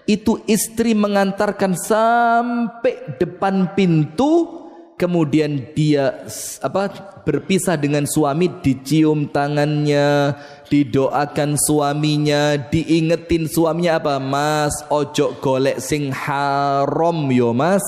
itu istri mengantarkan sampai depan pintu, kemudian dia berpisah dengan suami, dicium tangannya, didoakan suaminya, diingetin suaminya apa? Mas, ojo golek sing haram yo mas,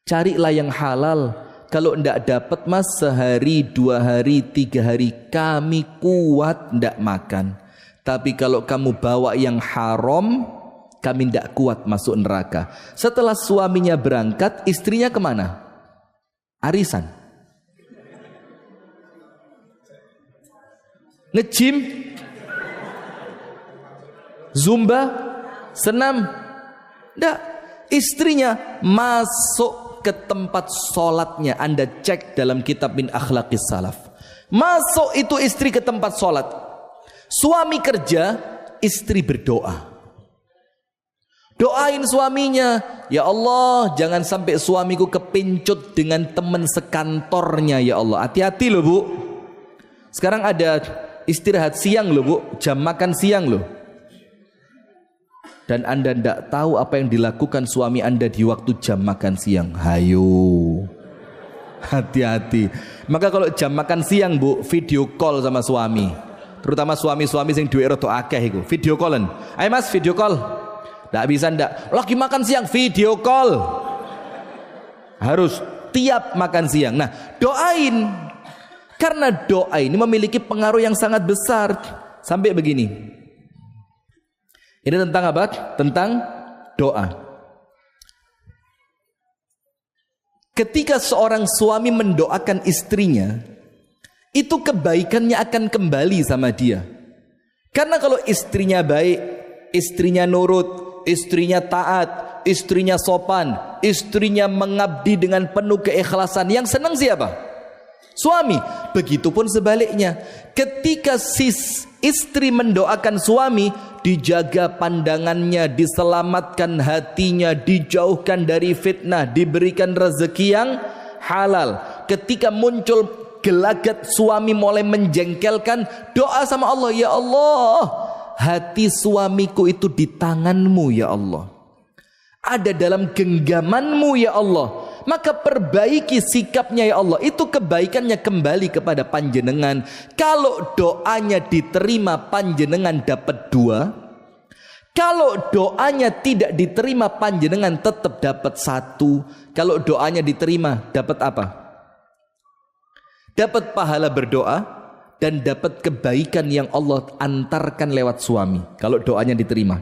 carilah yang halal. Kalau ndak dapat mas, sehari, 2 hari, 3 hari kami kuat ndak makan. Tapi kalau kamu bawa yang haram, kami ndak kuat masuk neraka. Setelah suaminya berangkat, istrinya kemana? Arisan, nge-gym, zumba, senam. Ndak, istrinya masuk ke tempat sholatnya. Anda cek dalam kitab Min Akhlaqis Salaf, masuk itu istri ke tempat sholat. Suami kerja, istri berdoa. Doain suaminya, ya Allah, jangan sampai suamiku kepincut dengan teman sekantornya ya Allah. Hati-hati loh bu, sekarang ada istirahat siang loh bu, jam makan siang loh. Dan Anda tidak tahu apa yang dilakukan suami Anda di waktu jam makan siang. Hayo, hati-hati. Maka kalau jam makan siang bu, video call sama suami, terutama suami-suami yang duwe rada akeh iku, video callan. Ayo mas, video call. Nggak bisa ndak, lagi makan siang video call. Harus tiap makan siang. Nah, doain, karena doa ini memiliki pengaruh yang sangat besar. Sampai begini, ini tentang apa? Tentang doa. Ketika seorang suami mendoakan istrinya, itu kebaikannya akan kembali sama dia. Karena kalau istrinya baik, istrinya nurut, istrinya taat, istrinya sopan, istrinya mengabdi dengan penuh keikhlasan, yang senang siapa? Suami. Begitupun sebaliknya, ketika istri mendoakan suami, dijaga pandangannya, diselamatkan hatinya, dijauhkan dari fitnah, diberikan rezeki yang halal. Ketika muncul gelagat suami mulai menjengkelkan, doa sama Allah, ya Allah, hati suamiku itu di tanganmu ya Allah, ada dalam genggamanmu ya Allah, maka perbaiki sikapnya ya Allah. Itu kebaikannya kembali kepada panjenengan. Kalau doanya diterima, panjenengan dapat 2. Kalau doanya tidak diterima, panjenengan tetap dapat 1. Kalau doanya diterima, dapat apa? Dapat pahala berdoa dan dapat kebaikan yang Allah antarkan lewat suami. Kalau doanya diterima.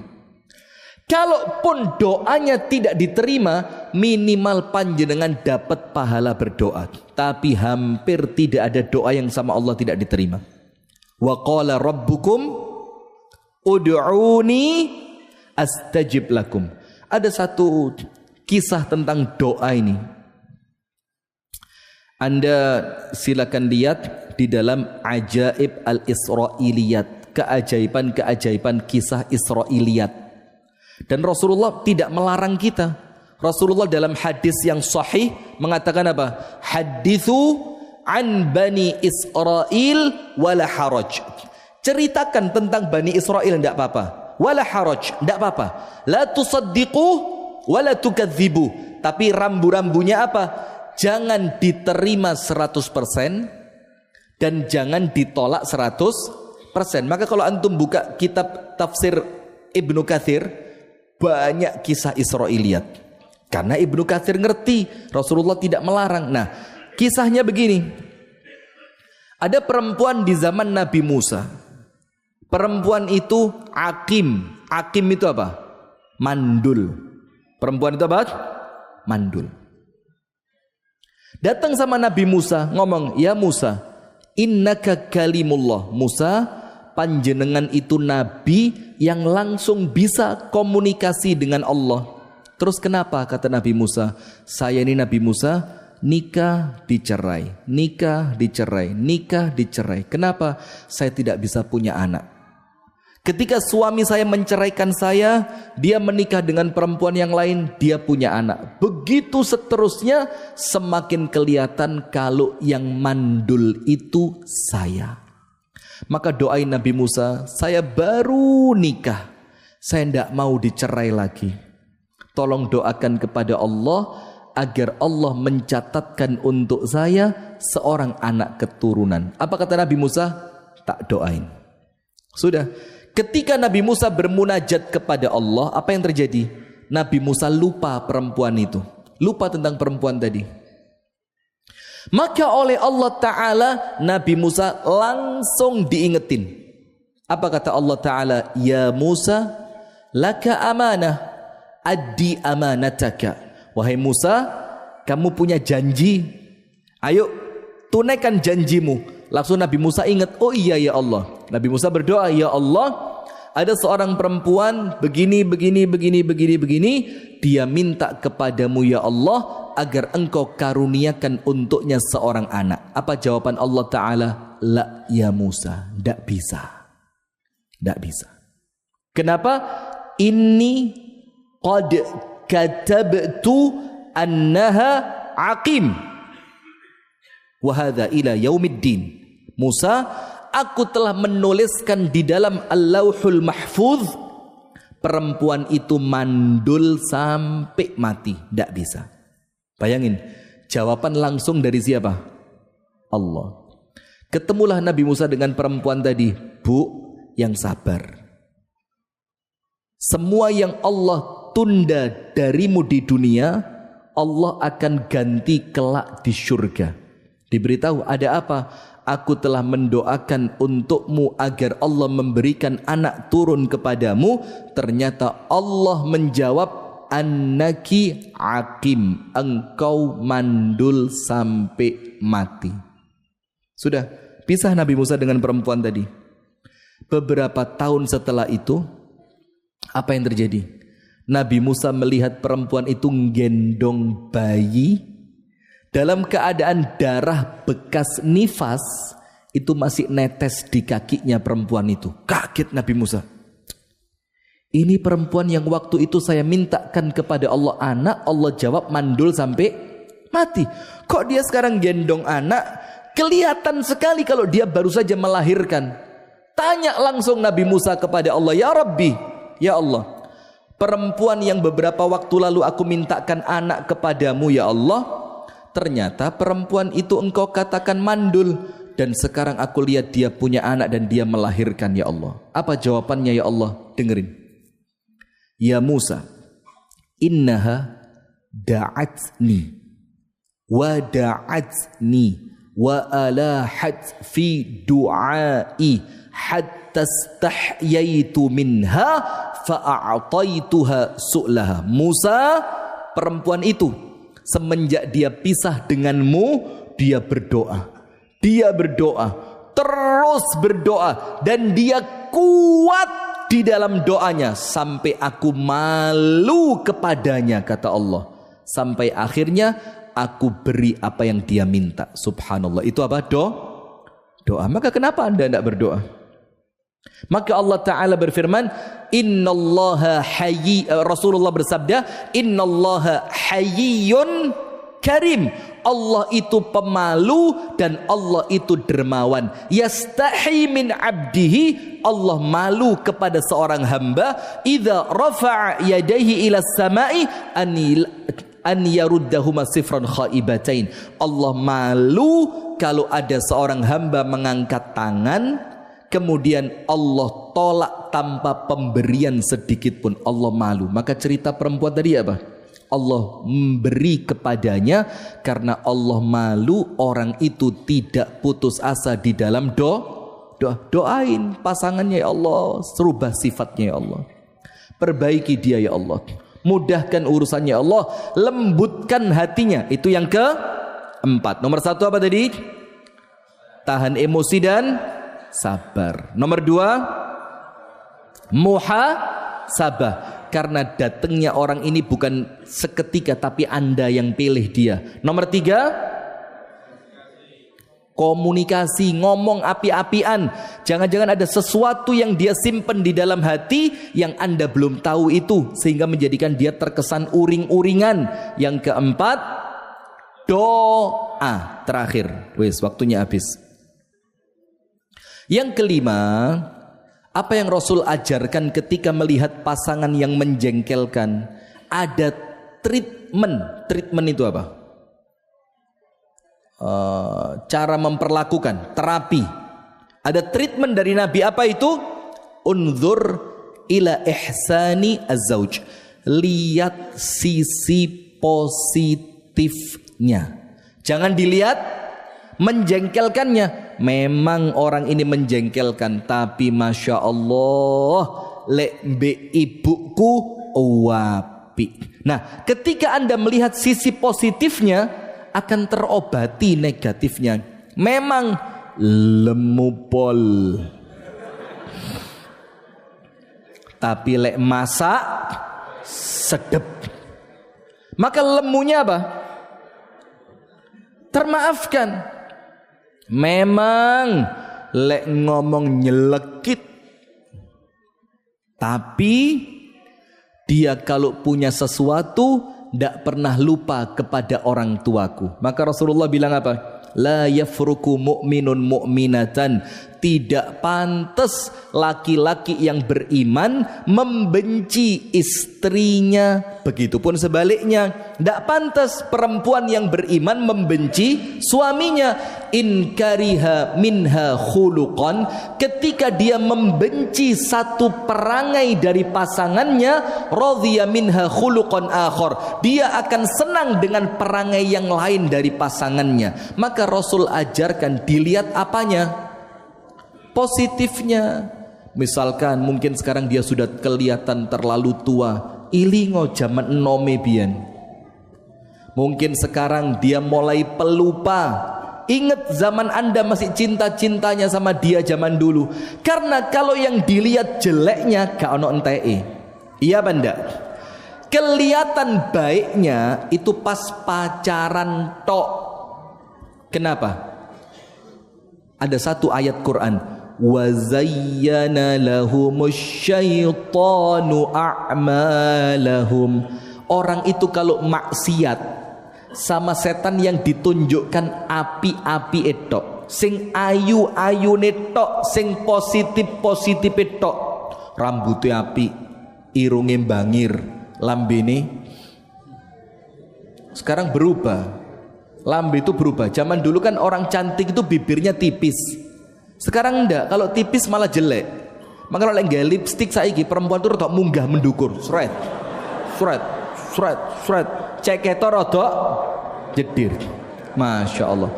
Kalaupun doanya tidak diterima, minimal panjenengan dapat pahala berdoa. Tapi hampir tidak ada doa yang sama Allah tidak diterima. Wa qala rabbukum ud'uni astajib lakum. Ada satu kisah tentang doa ini. Anda silakan lihat di dalam Ajaib Al-Israiliyat, keajaiban-keajaiban kisah Israiliyat. Dan Rasulullah tidak melarang kita. Rasulullah dalam hadis yang sahih mengatakan apa? Hadithu an Bani Israil wala haraj. Ceritakan tentang Bani Israel, tidak apa-apa. Wala haraj, tidak apa-apa. La tusaddiqu wala tukadzibu. Tapi rambu-rambunya apa? Jangan diterima 100% dan jangan ditolak 100%. Maka kalau antum buka kitab tafsir Ibnu Katsir, banyak kisah Israiliyat. Karena Ibnu Katsir ngerti Rasulullah tidak melarang. Nah, kisahnya begini. Ada perempuan di zaman Nabi Musa. Perempuan itu akim. Akim itu apa? Mandul. Perempuan itu apa? Mandul. Datang sama Nabi Musa, ngomong, ya Musa, innaka kalimullah. Musa, panjenengan itu nabi yang langsung bisa komunikasi dengan Allah. Terus kenapa kata Nabi Musa? Saya ini Nabi Musa nikah dicerai, nikah dicerai, nikah dicerai. Kenapa? Saya tidak bisa punya anak. Ketika suami saya menceraikan saya, dia menikah dengan perempuan yang lain, dia punya anak. Begitu seterusnya, semakin kelihatan kalau yang mandul itu saya. Maka doain Nabi Musa, saya baru nikah, saya tidak mau dicerai lagi. Tolong doakan kepada Allah agar Allah mencatatkan untuk saya seorang anak keturunan. Apa kata Nabi Musa? Tak doain. Sudah. Ketika Nabi Musa bermunajat kepada Allah, apa yang terjadi? Nabi Musa lupa perempuan itu. Lupa tentang perempuan tadi. Maka oleh Allah Ta'ala, Nabi Musa langsung diingetin. Apa kata Allah Ta'ala? Ya Musa, laka amanah, addi amanataka. Wahai Musa, kamu punya janji, ayo tunaikan janjimu. Langsung Nabi Musa ingat, oh iya ya Allah. Nabi Musa berdoa, ya Allah, ada seorang perempuan begini, dia minta kepadamu ya Allah agar engkau karuniakan untuknya seorang anak. Apa jawaban Allah Ta'ala? La ya Musa, tidak bisa. Tidak bisa. Kenapa? Ini qad katabtu annaha aqim wa hadza ila yaumiddin. Musa, aku telah menuliskan di dalam Al-Lauhul Mahfuz perempuan itu mandul sampai mati, tidak bisa. Bayangin, jawaban langsung dari siapa? Allah. Ketemulah Nabi Musa dengan perempuan tadi. Bu, yang sabar. Semua yang Allah tunda darimu di dunia, Allah akan ganti kelak di surga. Diberitahu, ada apa? Aku telah mendoakan untukmu agar Allah memberikan anak turun kepadamu. Ternyata Allah menjawab, annaki aqim, engkau mandul sampai mati. Sudah, pisah Nabi Musa dengan perempuan tadi. Beberapa tahun setelah itu, apa yang terjadi? Nabi Musa melihat perempuan itu gendong bayi dalam keadaan darah bekas nifas itu masih netes di kakinya perempuan itu. Kaget Nabi Musa. Ini perempuan yang waktu itu saya mintakan kepada Allah anak, Allah jawab mandul sampai mati. Kok dia sekarang gendong anak? Kelihatan sekali kalau dia baru saja melahirkan. Tanya langsung Nabi Musa kepada Allah, ya Rabbi, ya Allah, perempuan yang beberapa waktu lalu aku mintakan anak kepadamu ya Allah, ternyata perempuan itu engkau katakan mandul, dan sekarang aku lihat dia punya anak dan dia melahirkan ya Allah. Apa jawabannya ya Allah? Dengerin. Ya Musa, innaha da'atni wa da'atni wa alahat fi du'ai hatta stahyaitu minha fa'a'taituha su'laha. Musa, perempuan itu semenjak dia pisah denganmu, dia berdoa, terus berdoa, dan dia kuat di dalam doanya sampai aku malu kepadanya, kata Allah. Sampai akhirnya aku beri apa yang dia minta. Subhanallah. Itu apa? Doa. Maka kenapa Anda tidak berdoa? Maka Allah Ta'ala berfirman, innallaha hayy, Rasulullah bersabda, innallaha hayyun karim. Allah itu pemalu dan Allah itu dermawan. Yastahi min abdihi, Allah malu kepada seorang hamba, idza rafa'a yadayhi ila samai an yaruddahuma sifran khaibatain. Allah malu kalau ada seorang hamba mengangkat tangan, kemudian Allah tolak tanpa pemberian sedikit pun. Allah malu. Maka cerita perempuan tadi apa? Allah memberi kepadanya karena Allah malu. Orang itu tidak putus asa di dalam doain pasangannya ya Allah, serubah sifatnya ya Allah, perbaiki dia ya Allah, mudahkan urusannya ya Allah, lembutkan hatinya. Itu yang keempat. Nomor satu apa tadi? Tahan emosi dan sabar. Nomor dua, muhasabah, Karena datangnya orang ini bukan seketika, tapi Anda yang pilih dia. Nomor 3, komunikasi, ngomong api-apian. Jangan-jangan ada sesuatu yang dia simpen di dalam hati yang Anda belum tahu itu, sehingga menjadikan dia terkesan uring-uringan. Yang keempat, doa. Terakhir, waktunya habis. Yang kelima, apa yang Rasul ajarkan ketika melihat pasangan yang menjengkelkan? Ada treatment. Treatment itu apa? Cara memperlakukan, terapi. Ada treatment dari Nabi. Apa itu? Unzur ila ihsani az-zauj. Lihat sisi positifnya. Jangan dilihat menjengkelkannya. Memang orang ini menjengkelkan, tapi Masya Allah, lek be ibuku wapi. Nah, ketika Anda melihat sisi positifnya, akan terobati negatifnya. Memang lemu pol, tapi lek masak sedep. Maka lemunya apa? Termaafkan. Memang lek ngomong nyelekit, tapi dia kalau punya sesuatu tidak pernah lupa kepada orang tuaku. Maka Rasulullah bilang apa? La yafruku mu'minun mu'minatan. Tidak pantas laki-laki yang beriman membenci istrinya. Begitupun sebaliknya, tidak pantas perempuan yang beriman membenci suaminya. In kariha minha khuluqan, ketika dia membenci satu perangai dari pasangannya, radhiya minha khuluqan akhar, dia akan senang dengan perangai yang lain dari pasangannya. Maka Rasul ajarkan dilihat apanya? Positifnya. Misalkan mungkin sekarang dia sudah kelihatan terlalu tua, ilingo zaman enome biyen. Mungkin sekarang dia mulai pelupa. Ingat zaman Anda masih cinta-cintanya sama dia zaman dulu. Karena kalau yang dilihat jeleknya gak ono enteke. Iya apa enggak? Kelihatan baiknya itu pas pacaran tok. Kenapa? Ada satu ayat Quran, wa zayyana lahumusy syaitanu a'malahum. Orang itu kalau maksiat sama setan yang ditunjukkan api-api etok, sing ayu-ayu netok, sing positif-positif etok, rambutnya api, irunge bangir, lambene sekarang berubah. Lambe itu berubah. Zaman dulu kan orang cantik itu bibirnya tipis. Sekarang enggak, kalau tipis malah jelek. Maka kalau nggak lipstick saiki perempuan itu rodok munggah mendukur, sret, sret, sret, sret, ceketor rodok jedir. Masya Allah.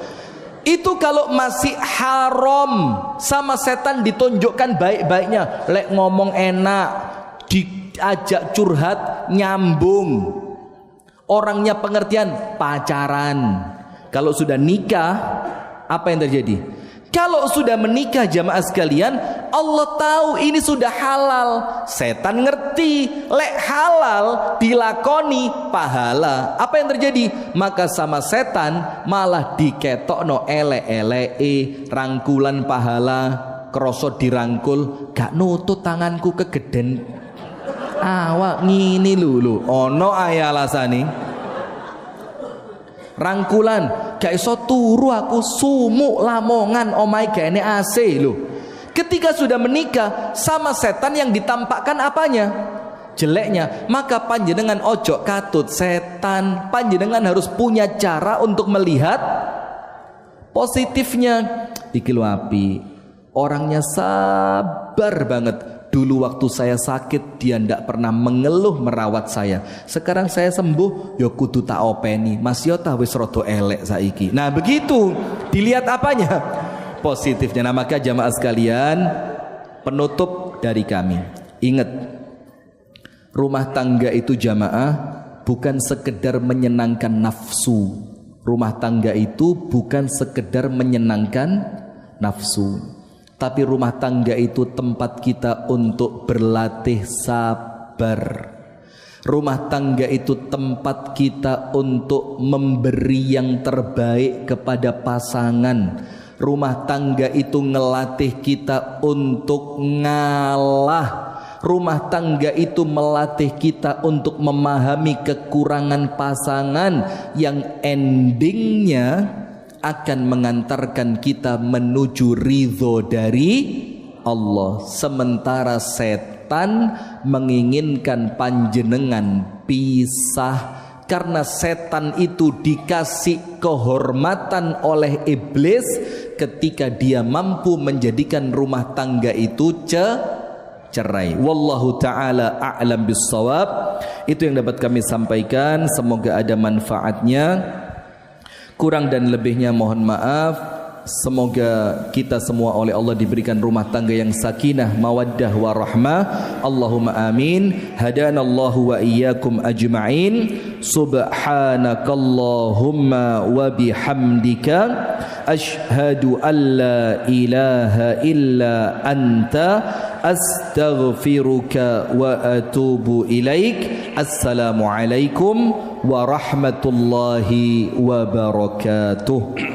Itu kalau masih haram, sama setan ditunjukkan baik-baiknya. Lek ngomong enak, diajak curhat, nyambung. Orangnya pengertian, pacaran. Kalau sudah nikah, apa yang terjadi? Kalau sudah menikah jamaah sekalian, Allah tahu ini sudah halal. Setan ngerti, lek halal dilakoni pahala. Apa yang terjadi? Maka sama setan malah diketokno ele-ele, rangkulan pahala, krosot dirangkul, gak nutut tanganku kegeden. Awak ngini lulu, ono aya alasane. Rangkulan, gak iso turu aku, sumuk lamongan omahe gene AC lho. Ketika sudah menikah, sama setan yang ditampakkan apanya? Jeleknya. Maka panjenengan ojo katut setan. Panjenengan harus punya cara untuk melihat positifnya. Iki lho api, orangnya sabar banget. Dulu waktu saya sakit dia ndak pernah mengeluh merawat saya. Sekarang saya sembuh, ya kudu tak openi. Mas yo tah wis rada elek saiki. Nah, begitu. Dilihat apanya? Positifnya. Nah, maka jamaah sekalian, penutup dari kami. Ingat, rumah tangga itu jamaah bukan sekedar menyenangkan nafsu. Rumah tangga itu bukan sekedar menyenangkan nafsu. Tapi rumah tangga itu tempat kita untuk berlatih sabar. Rumah tangga itu tempat kita untuk memberi yang terbaik kepada pasangan. Rumah tangga itu ngelatih kita untuk ngalah. Rumah tangga itu melatih kita untuk memahami kekurangan pasangan yang endingnya akan mengantarkan kita menuju ridho dari Allah. Sementara setan menginginkan panjenengan pisah. Karena setan itu dikasih kehormatan oleh iblis ketika dia mampu menjadikan rumah tangga itu cerai. Wallahu ta'ala a'lam bissawab. Itu yang dapat kami sampaikan. Semoga ada manfaatnya. Kurang dan lebihnya mohon maaf. Semoga kita semua oleh Allah diberikan rumah tangga yang sakinah, mawaddah warahmah. Allahumma amin. Hadanallahu wa iyyakum ajma'in. Subhanakallahumma wa bihamdika asyhadu an la ilaha illa anta astaghfiruka wa atubu ilaik. Assalamualaikum warahmatullahi wabarakatuh.